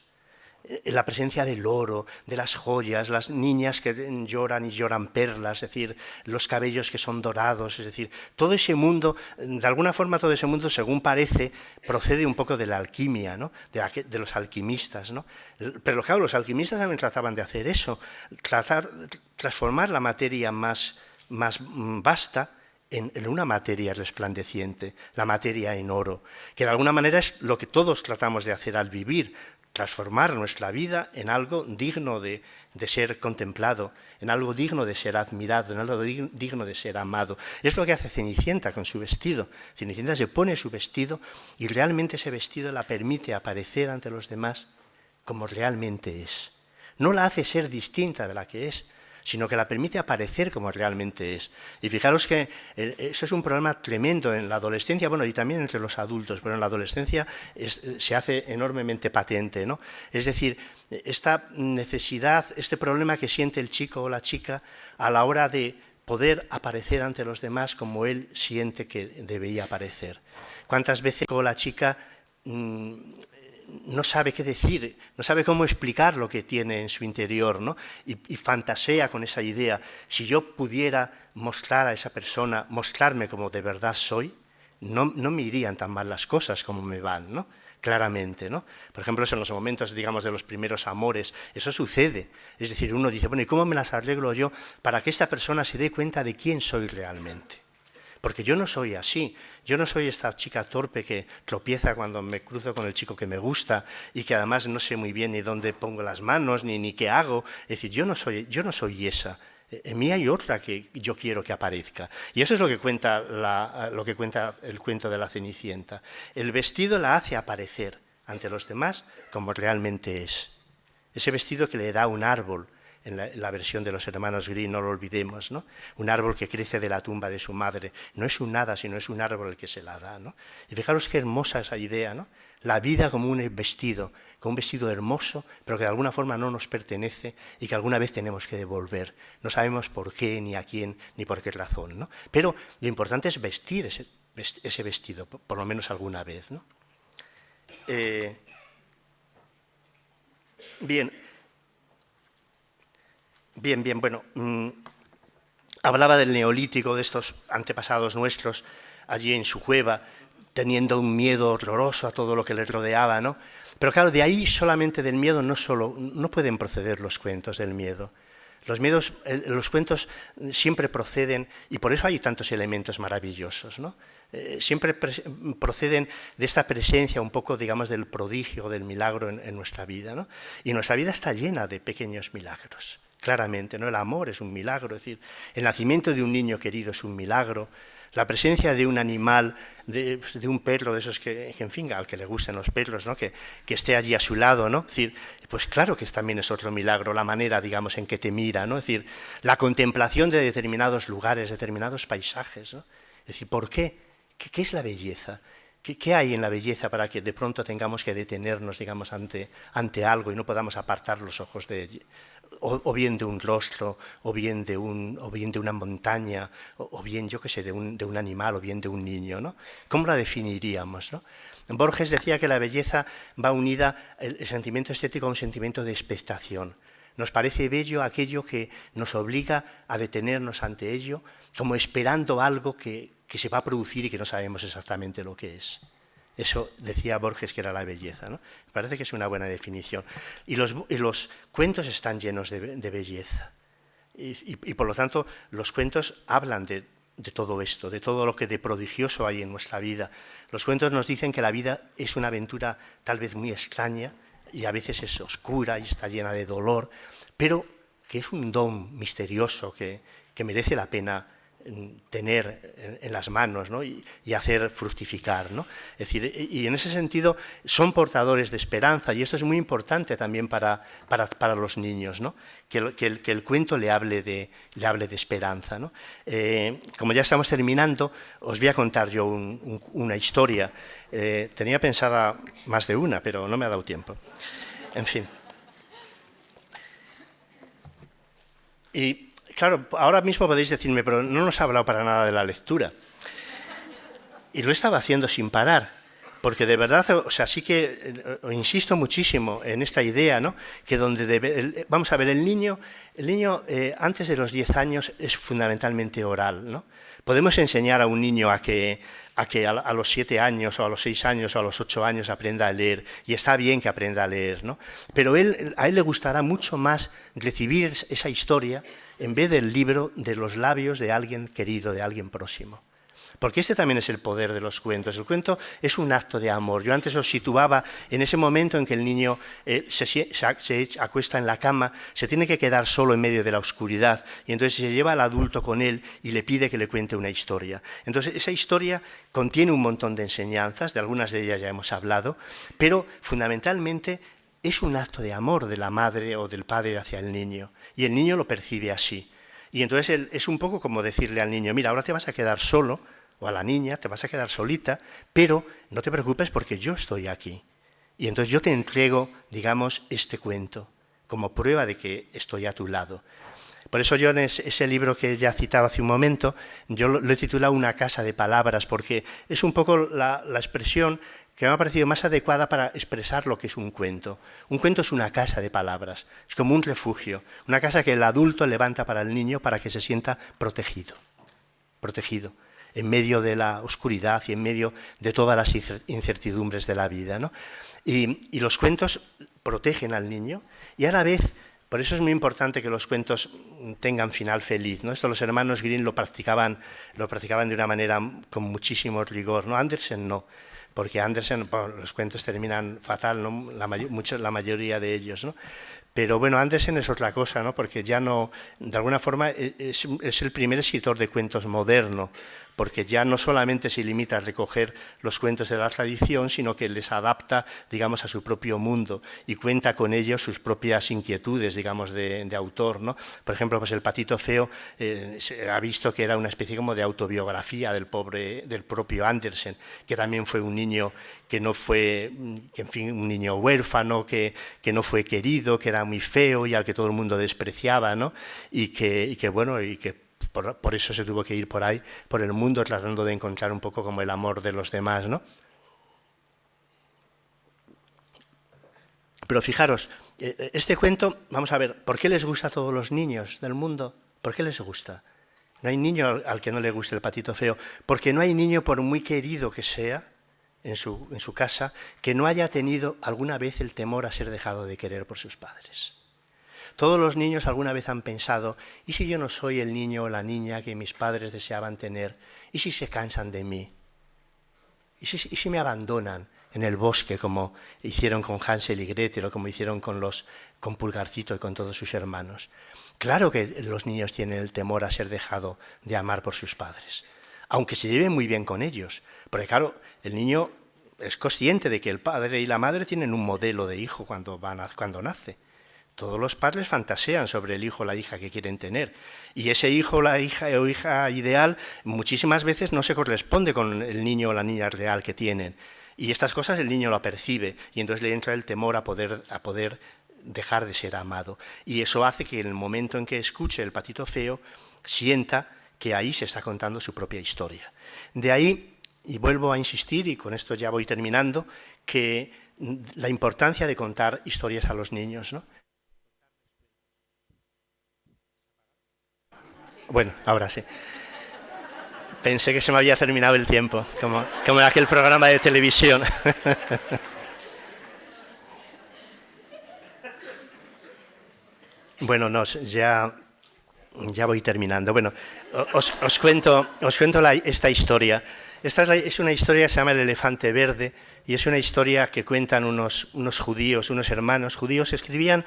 La presencia del oro, de las joyas, las niñas que lloran y lloran perlas, es decir, los cabellos que son dorados, es decir, todo ese mundo, de alguna forma todo ese mundo, según parece, procede un poco de la alquimia, ¿no? de los alquimistas, ¿no? Pero claro, los alquimistas también trataban de hacer eso, transformar la materia más vasta en una materia resplandeciente, la materia en oro, que de alguna manera es lo que todos tratamos de hacer al vivir, transformar nuestra vida en algo digno de ser contemplado, en algo digno de ser admirado, en algo digno de ser amado. Es lo que hace Cenicienta con su vestido. Cenicienta se pone su vestido y realmente ese vestido la permite aparecer ante los demás como realmente es. No la hace ser distinta de la que es, sino que la permite aparecer como realmente es. Y fijaros que eso es un problema tremendo en la adolescencia, bueno, y también entre los adultos, pero en la adolescencia se hace enormemente patente, ¿no? Es decir, esta necesidad, este problema que siente el chico o la chica a la hora de poder aparecer ante los demás como él siente que debería aparecer. ¿Cuántas veces la chica no sabe qué decir, no sabe cómo explicar lo que tiene en su interior, ¿no? Y fantasea con esa idea? Si yo pudiera mostrar a esa persona, mostrarme como de verdad soy, no me irían tan mal las cosas como me van, ¿no? Claramente, ¿no? Por ejemplo, eso en los momentos, digamos, de los primeros amores, eso sucede. Es decir, uno dice, bueno, ¿y cómo me las arreglo yo para que esta persona se dé cuenta de quién soy realmente? Porque yo no soy así, yo no soy esta chica torpe que tropieza cuando me cruzo con el chico que me gusta y que además no sé muy bien ni dónde pongo las manos ni qué hago. Es decir, yo no soy esa. En mí hay otra que yo quiero que aparezca. Y eso es lo que cuenta el cuento de la Cenicienta. El vestido la hace aparecer ante los demás como realmente es. Ese vestido que le da un árbol. En la versión de los hermanos Grimm, no lo olvidemos, ¿no? Un árbol que crece de la tumba de su madre. No es un hada, sino es un árbol el que se la da, ¿no? Y fijaros qué hermosa esa idea, ¿no? La vida como un vestido hermoso, pero que de alguna forma no nos pertenece y que alguna vez tenemos que devolver. No sabemos por qué, ni a quién, ni por qué razón, ¿no? Pero lo importante es vestir ese vestido, por lo menos alguna vez, ¿no? Bien, bueno, hablaba del neolítico, de estos antepasados nuestros, allí en su cueva, teniendo un miedo horroroso a todo lo que les rodeaba, ¿no? Pero claro, de ahí solamente del miedo no pueden proceder los cuentos del miedo. Los cuentos siempre proceden, y por eso hay tantos elementos maravillosos, ¿no? Siempre proceden de esta presencia un poco, digamos, del prodigio, del milagro en nuestra vida, ¿no? Y nuestra vida está llena de pequeños milagros. Claramente, ¿no? El amor es un milagro, es decir, el nacimiento de un niño querido es un milagro, la presencia de un animal, de un perro, de esos que, en fin, al que le gusten los perros, ¿no? que esté allí a su lado, ¿no? Es decir, pues claro que también es otro milagro, la manera, digamos, en que te mira, ¿no? Es decir, la contemplación de determinados lugares, determinados paisajes, ¿no? Es decir, ¿por qué? ¿Qué es la belleza? ¿Qué hay en la belleza para que de pronto tengamos que detenernos, digamos, ante algo y no podamos apartar los ojos de ella? O bien de un rostro, o bien de una montaña, o bien, yo qué sé, de un animal, o bien de un niño, ¿no? ¿Cómo la definiríamos, ¿no? Borges decía que la belleza va unida, el sentimiento estético, a un sentimiento de expectación. Nos parece bello aquello que nos obliga a detenernos ante ello, como esperando algo que se va a producir y que no sabemos exactamente lo que es. Eso decía Borges que era la belleza, ¿no? Me parece que es una buena definición. Y los cuentos están llenos de belleza. Y por lo tanto, los cuentos hablan de todo esto, de todo lo que de prodigioso hay en nuestra vida. Los cuentos nos dicen que la vida es una aventura tal vez muy extraña y a veces es oscura y está llena de dolor, pero que es un don misterioso que merece la pena tener en las manos, ¿no? y hacer fructificar, ¿no? Es decir, y en ese sentido son portadores de esperanza, y esto es muy importante también para los niños, ¿no? que el cuento le hable de esperanza, ¿no? Como ya estamos terminando, os voy a contar yo una historia. Tenía pensada más de una, pero no me ha dado tiempo. En fin. Y claro, ahora mismo podéis decirme, pero no nos ha hablado para nada de la lectura. Y lo estaba haciendo sin parar, porque de verdad, o sea, sí que insisto muchísimo en esta idea, ¿no? Que vamos a ver, el niño antes de los 10 años es fundamentalmente oral, ¿no? Podemos enseñar a un niño a que a los 7 años o a los 6 años o a los 8 años aprenda a leer, y está bien que aprenda a leer, ¿no? Pero a él le gustará mucho más recibir esa historia en vez del libro de los labios de alguien querido, de alguien próximo. Porque este también es el poder de los cuentos. El cuento es un acto de amor. Yo antes os situaba en ese momento en que el niño se acuesta en la cama, se tiene que quedar solo en medio de la oscuridad, y entonces se lleva al adulto con él y le pide que le cuente una historia. Entonces esa historia contiene un montón de enseñanzas, de algunas de ellas ya hemos hablado, pero fundamentalmente es un acto de amor de la madre o del padre hacia el niño, y el niño lo percibe así. Y entonces es un poco como decirle al niño, mira, ahora te vas a quedar solo, o a la niña, te vas a quedar solita, pero no te preocupes porque yo estoy aquí. Y entonces yo te entrego, digamos, este cuento, como prueba de que estoy a tu lado. Por eso yo en ese libro que ya citaba hace un momento, yo lo he titulado Una casa de palabras, porque es un poco la expresión que me ha parecido más adecuada para expresar lo que es un cuento. Un cuento es una casa de palabras, es como un refugio, una casa que el adulto levanta para el niño para que se sienta protegido, en medio de la oscuridad y en medio de todas las incertidumbres de la vida, ¿no? Y los cuentos protegen al niño, y a la vez, por eso es muy importante que los cuentos tengan final feliz, ¿no? Esto los hermanos Grimm lo practicaban de una manera con muchísimo rigor, ¿no? Andersen no, porque Andersen, bueno, los cuentos terminan fatal, ¿no? La mayoría de ellos, ¿no? Pero bueno, Andersen es otra cosa, ¿no? Porque ya no, de alguna forma, es el primer escritor de cuentos moderno, porque ya no solamente se limita a recoger los cuentos de la tradición, sino que les adapta, digamos, a su propio mundo y cuenta con ellos sus propias inquietudes, digamos, de autor, ¿no? Por ejemplo, pues El patito feo se ha visto que era una especie como de autobiografía del propio Andersen, que también fue un niño que no fue, que en fin, un niño huérfano, que no fue querido, que era muy feo y al que todo el mundo despreciaba, ¿no? Y que por eso se tuvo que ir por ahí, por el mundo, tratando de encontrar un poco como el amor de los demás, ¿no? Pero fijaros, este cuento, vamos a ver, ¿por qué les gusta a todos los niños del mundo? ¿Por qué les gusta? No hay niño al que no le guste El patito feo, porque no hay niño, por muy querido que sea en su casa, que no haya tenido alguna vez el temor a ser dejado de querer por sus padres. Todos los niños alguna vez han pensado, ¿y si yo no soy el niño o la niña que mis padres deseaban tener? ¿Y si se cansan de mí? ¿Y si me abandonan en el bosque como hicieron con Hansel y Gretel o como hicieron con Pulgarcito y con todos sus hermanos? Claro que los niños tienen el temor a ser dejado de amar por sus padres, aunque se lleven muy bien con ellos, porque claro, el niño es consciente de que el padre y la madre tienen un modelo de hijo cuando nace. Todos los padres fantasean sobre el hijo o la hija que quieren tener, y ese hijo o la hija ideal muchísimas veces no se corresponde con el niño o la niña real que tienen, y estas cosas el niño lo percibe, y entonces le entra el temor a poder dejar de ser amado, y eso hace que en el momento en que escuche El patito feo sienta que ahí se está contando su propia historia. De ahí, y vuelvo a insistir, y con esto ya voy terminando, que la importancia de contar historias a los niños, ¿no? Bueno, ahora sí. Pensé que se me había terminado el tiempo, como en aquel programa de televisión. Bueno, no, ya voy terminando. Bueno, os cuento esta historia. Esta es una historia que se llama El elefante verde, y es una historia que cuentan unos judíos, unos hermanos judíos que escribían,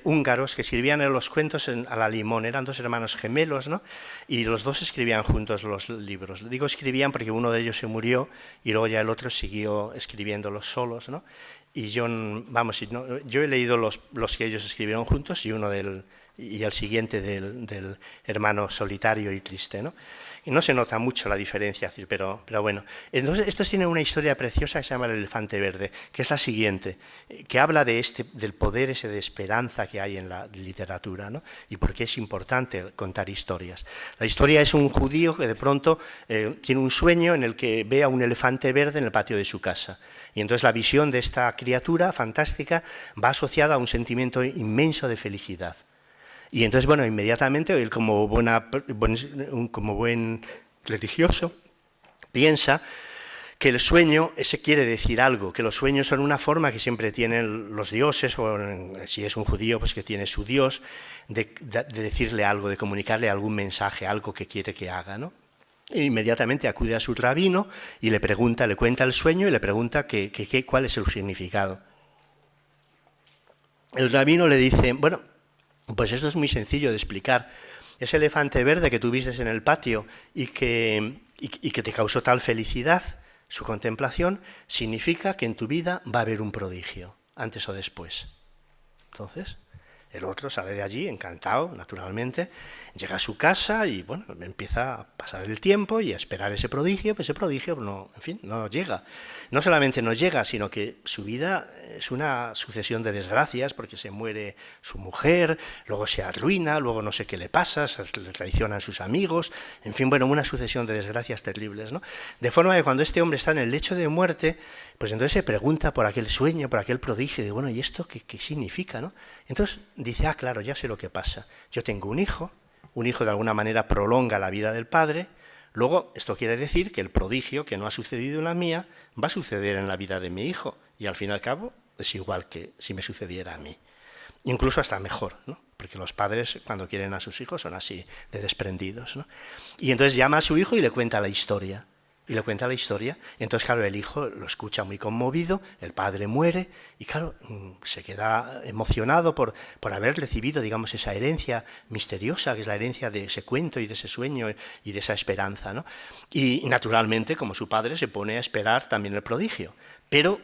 húngaros, que escribían los cuentos a la limón. Eran dos hermanos gemelos, ¿no? Y los dos escribían juntos los libros. Digo escribían porque uno de ellos se murió y luego ya el otro siguió escribiéndolos solos, ¿no? Y yo he leído los que ellos escribieron juntos y el siguiente del hermano solitario y triste, ¿no? Y no se nota mucho la diferencia, pero bueno. Entonces, estos tienen una historia preciosa que se llama El elefante verde, que es la siguiente, que habla del poder ese de esperanza esperanza que hay en la literatura, ¿no? Y por qué es importante contar historias. La historia es un judío que de pronto tiene un sueño en el que ve a un elefante verde en el patio de su casa. Y entonces la visión de esta criatura fantástica va asociada a un sentimiento inmenso de felicidad. Y entonces, bueno, inmediatamente él como buen religioso piensa que el sueño, ese quiere decir algo, que los sueños son una forma que siempre tienen los dioses, o si es un judío, pues que tiene su dios, de decirle algo, de comunicarle algún mensaje, algo que quiere que haga, ¿no? E inmediatamente acude a su rabino y le pregunta, le cuenta el sueño y le pregunta cuál es su significado. El rabino le dice, bueno, pues esto es muy sencillo de explicar. Ese elefante verde que tú viste en el patio y que te causó tal felicidad, su contemplación, significa que en tu vida va a haber un prodigio, antes o después. Entonces, el otro sale de allí encantado, naturalmente, llega a su casa y, bueno, empieza a pasar el tiempo y a esperar ese prodigio, pues ese prodigio no, en fin, no llega. No solamente no llega, sino que su vida es una sucesión de desgracias, porque se muere su mujer, luego se arruina, luego no sé qué le pasa, le traicionan sus amigos, en fin, bueno, una sucesión de desgracias terribles, ¿no? De forma que cuando este hombre está en el lecho de muerte, pues entonces se pregunta por aquel sueño, por aquel prodigio, de bueno, ¿y esto qué significa, no? Entonces dice, ah, claro, ya sé lo que pasa. Yo tengo un hijo de alguna manera prolonga la vida del padre, luego esto quiere decir que el prodigio que no ha sucedido en la mía va a suceder en la vida de mi hijo, y al fin y al cabo es igual que si me sucediera a mí. Incluso hasta mejor, ¿no? Porque los padres cuando quieren a sus hijos son así, de desprendidos, ¿no? Y entonces llama a su hijo y le cuenta la historia. Y le cuenta la historia, y entonces, claro, el hijo lo escucha muy conmovido, el padre muere, y claro, se queda emocionado por haber recibido, digamos, esa herencia misteriosa, que es la herencia de ese cuento y de ese sueño y de esa esperanza, ¿no? Y naturalmente, como su padre, se pone a esperar también el prodigio, pero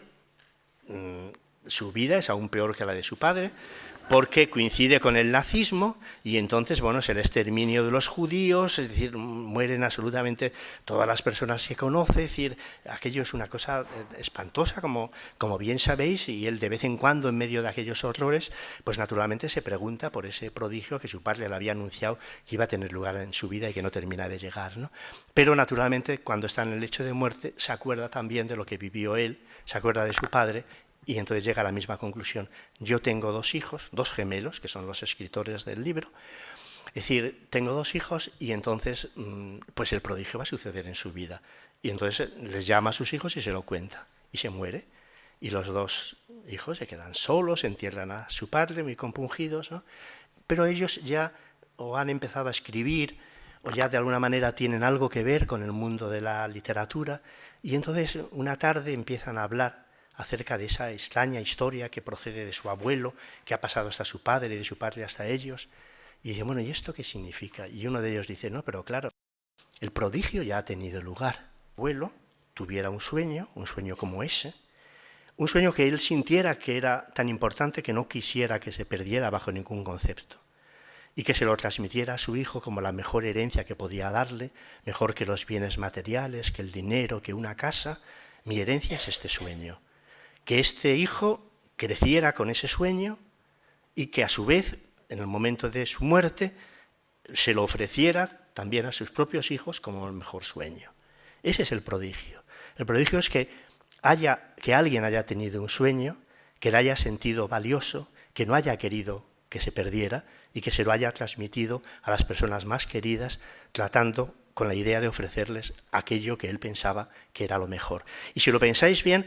su vida es aún peor que la de su padre, porque coincide con el nazismo y entonces, bueno, es el exterminio de los judíos, es decir, mueren absolutamente todas las personas que conoce, es decir, aquello es una cosa espantosa, como bien sabéis, y él de vez en cuando, en medio de aquellos horrores, pues naturalmente se pregunta por ese prodigio que su padre le había anunciado que iba a tener lugar en su vida y que no termina de llegar, ¿no? Pero naturalmente, cuando está en el lecho de muerte, se acuerda también de lo que vivió él, se acuerda de su padre, y entonces llega a la misma conclusión. Yo tengo 2 hijos, 2 gemelos, que son los escritores del libro. Es decir, tengo 2 hijos y entonces pues el prodigio va a suceder en su vida. Y entonces les llama a sus hijos y se lo cuenta. Y se muere. Y los 2 hijos se quedan solos, entierran a su padre, muy compungidos, ¿no? Pero ellos ya o han empezado a escribir o ya de alguna manera tienen algo que ver con el mundo de la literatura. Y entonces una tarde empiezan a hablar acerca de esa extraña historia que procede de su abuelo, que ha pasado hasta su padre y de su padre hasta ellos. Y dice, bueno, ¿y esto qué significa? Y uno de ellos dice, no, pero claro, el prodigio ya ha tenido lugar. El abuelo tuviera un sueño como ese, un sueño que él sintiera que era tan importante que no quisiera que se perdiera bajo ningún concepto, y que se lo transmitiera a su hijo como la mejor herencia que podía darle, mejor que los bienes materiales, que el dinero, que una casa. Mi herencia es este sueño. Que este hijo creciera con ese sueño y que a su vez, en el momento de su muerte, se lo ofreciera también a sus propios hijos como el mejor sueño. Ese es el prodigio. El prodigio es que alguien haya tenido un sueño, que le haya sentido valioso, que no haya querido que se perdiera y que se lo haya transmitido a las personas más queridas, tratando con la idea de ofrecerles aquello que él pensaba que era lo mejor. Y si lo pensáis bien,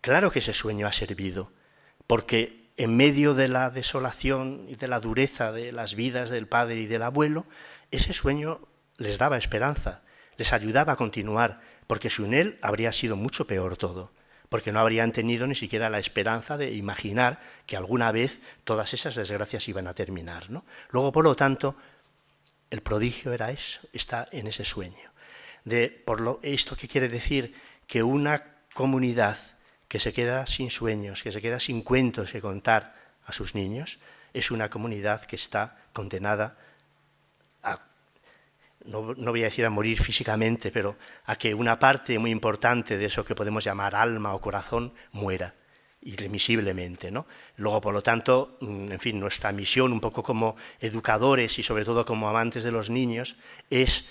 claro que ese sueño ha servido, porque en medio de la desolación y de la dureza de las vidas del padre y del abuelo, ese sueño les daba esperanza, les ayudaba a continuar, porque sin él habría sido mucho peor todo, porque no habrían tenido ni siquiera la esperanza de imaginar que alguna vez todas esas desgracias iban a terminar, ¿no? Luego, por lo tanto, el prodigio era eso, está en ese sueño. ¿Esto qué quiere decir? Que una comunidad que se queda sin sueños, que se queda sin cuentos que contar a sus niños, es una comunidad que está condenada a, no voy a decir a morir físicamente, pero a que una parte muy importante de eso que podemos llamar alma o corazón muera irremisiblemente, ¿no? Luego, por lo tanto, en fin, nuestra misión un poco como educadores y sobre todo como amantes de los niños es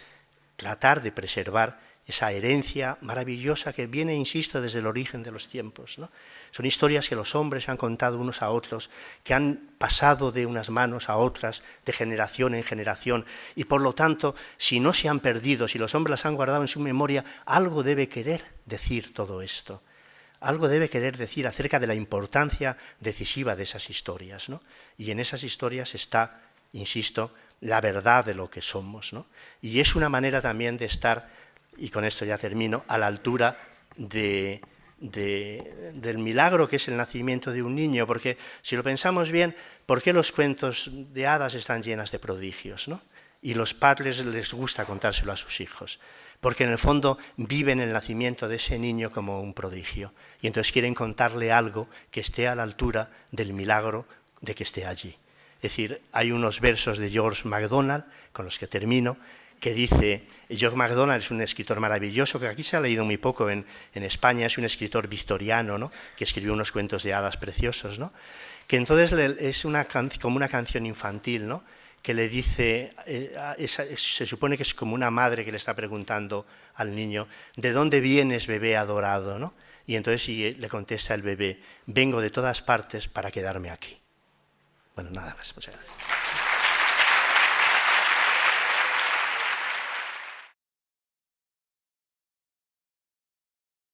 tratar de preservar esa herencia maravillosa que viene, insisto, desde el origen de los tiempos, ¿no? Son historias que los hombres han contado unos a otros, que han pasado de unas manos a otras, de generación en generación, y por lo tanto, si no se han perdido, si los hombres las han guardado en su memoria, algo debe querer decir todo esto. Algo debe querer decir acerca de la importancia decisiva de esas historias, ¿no? Y en esas historias está, insisto, la verdad de lo que somos, ¿no? Y es una manera también de estar, y con esto ya termino, a la altura del milagro que es el nacimiento de un niño, porque si lo pensamos bien, ¿por qué los cuentos de hadas están llenas de prodigios, ¿no? Y los padres les gusta contárselo a sus hijos, porque en el fondo viven el nacimiento de ese niño como un prodigio, y entonces quieren contarle algo que esté a la altura del milagro de que esté allí. Es decir, hay unos versos de George MacDonald, con los que termino, que dice, George MacDonald es un escritor maravilloso, que aquí se ha leído muy poco en España, es un escritor victoriano, ¿no? Que escribió unos cuentos de hadas preciosos, ¿no? Que entonces es como una canción infantil, ¿no? Que le dice, se supone que es como una madre que le está preguntando al niño, ¿de dónde vienes, bebé adorado?, ¿no? Y entonces le contesta el bebé, vengo de todas partes para quedarme aquí. Bueno, nada más, muchas gracias.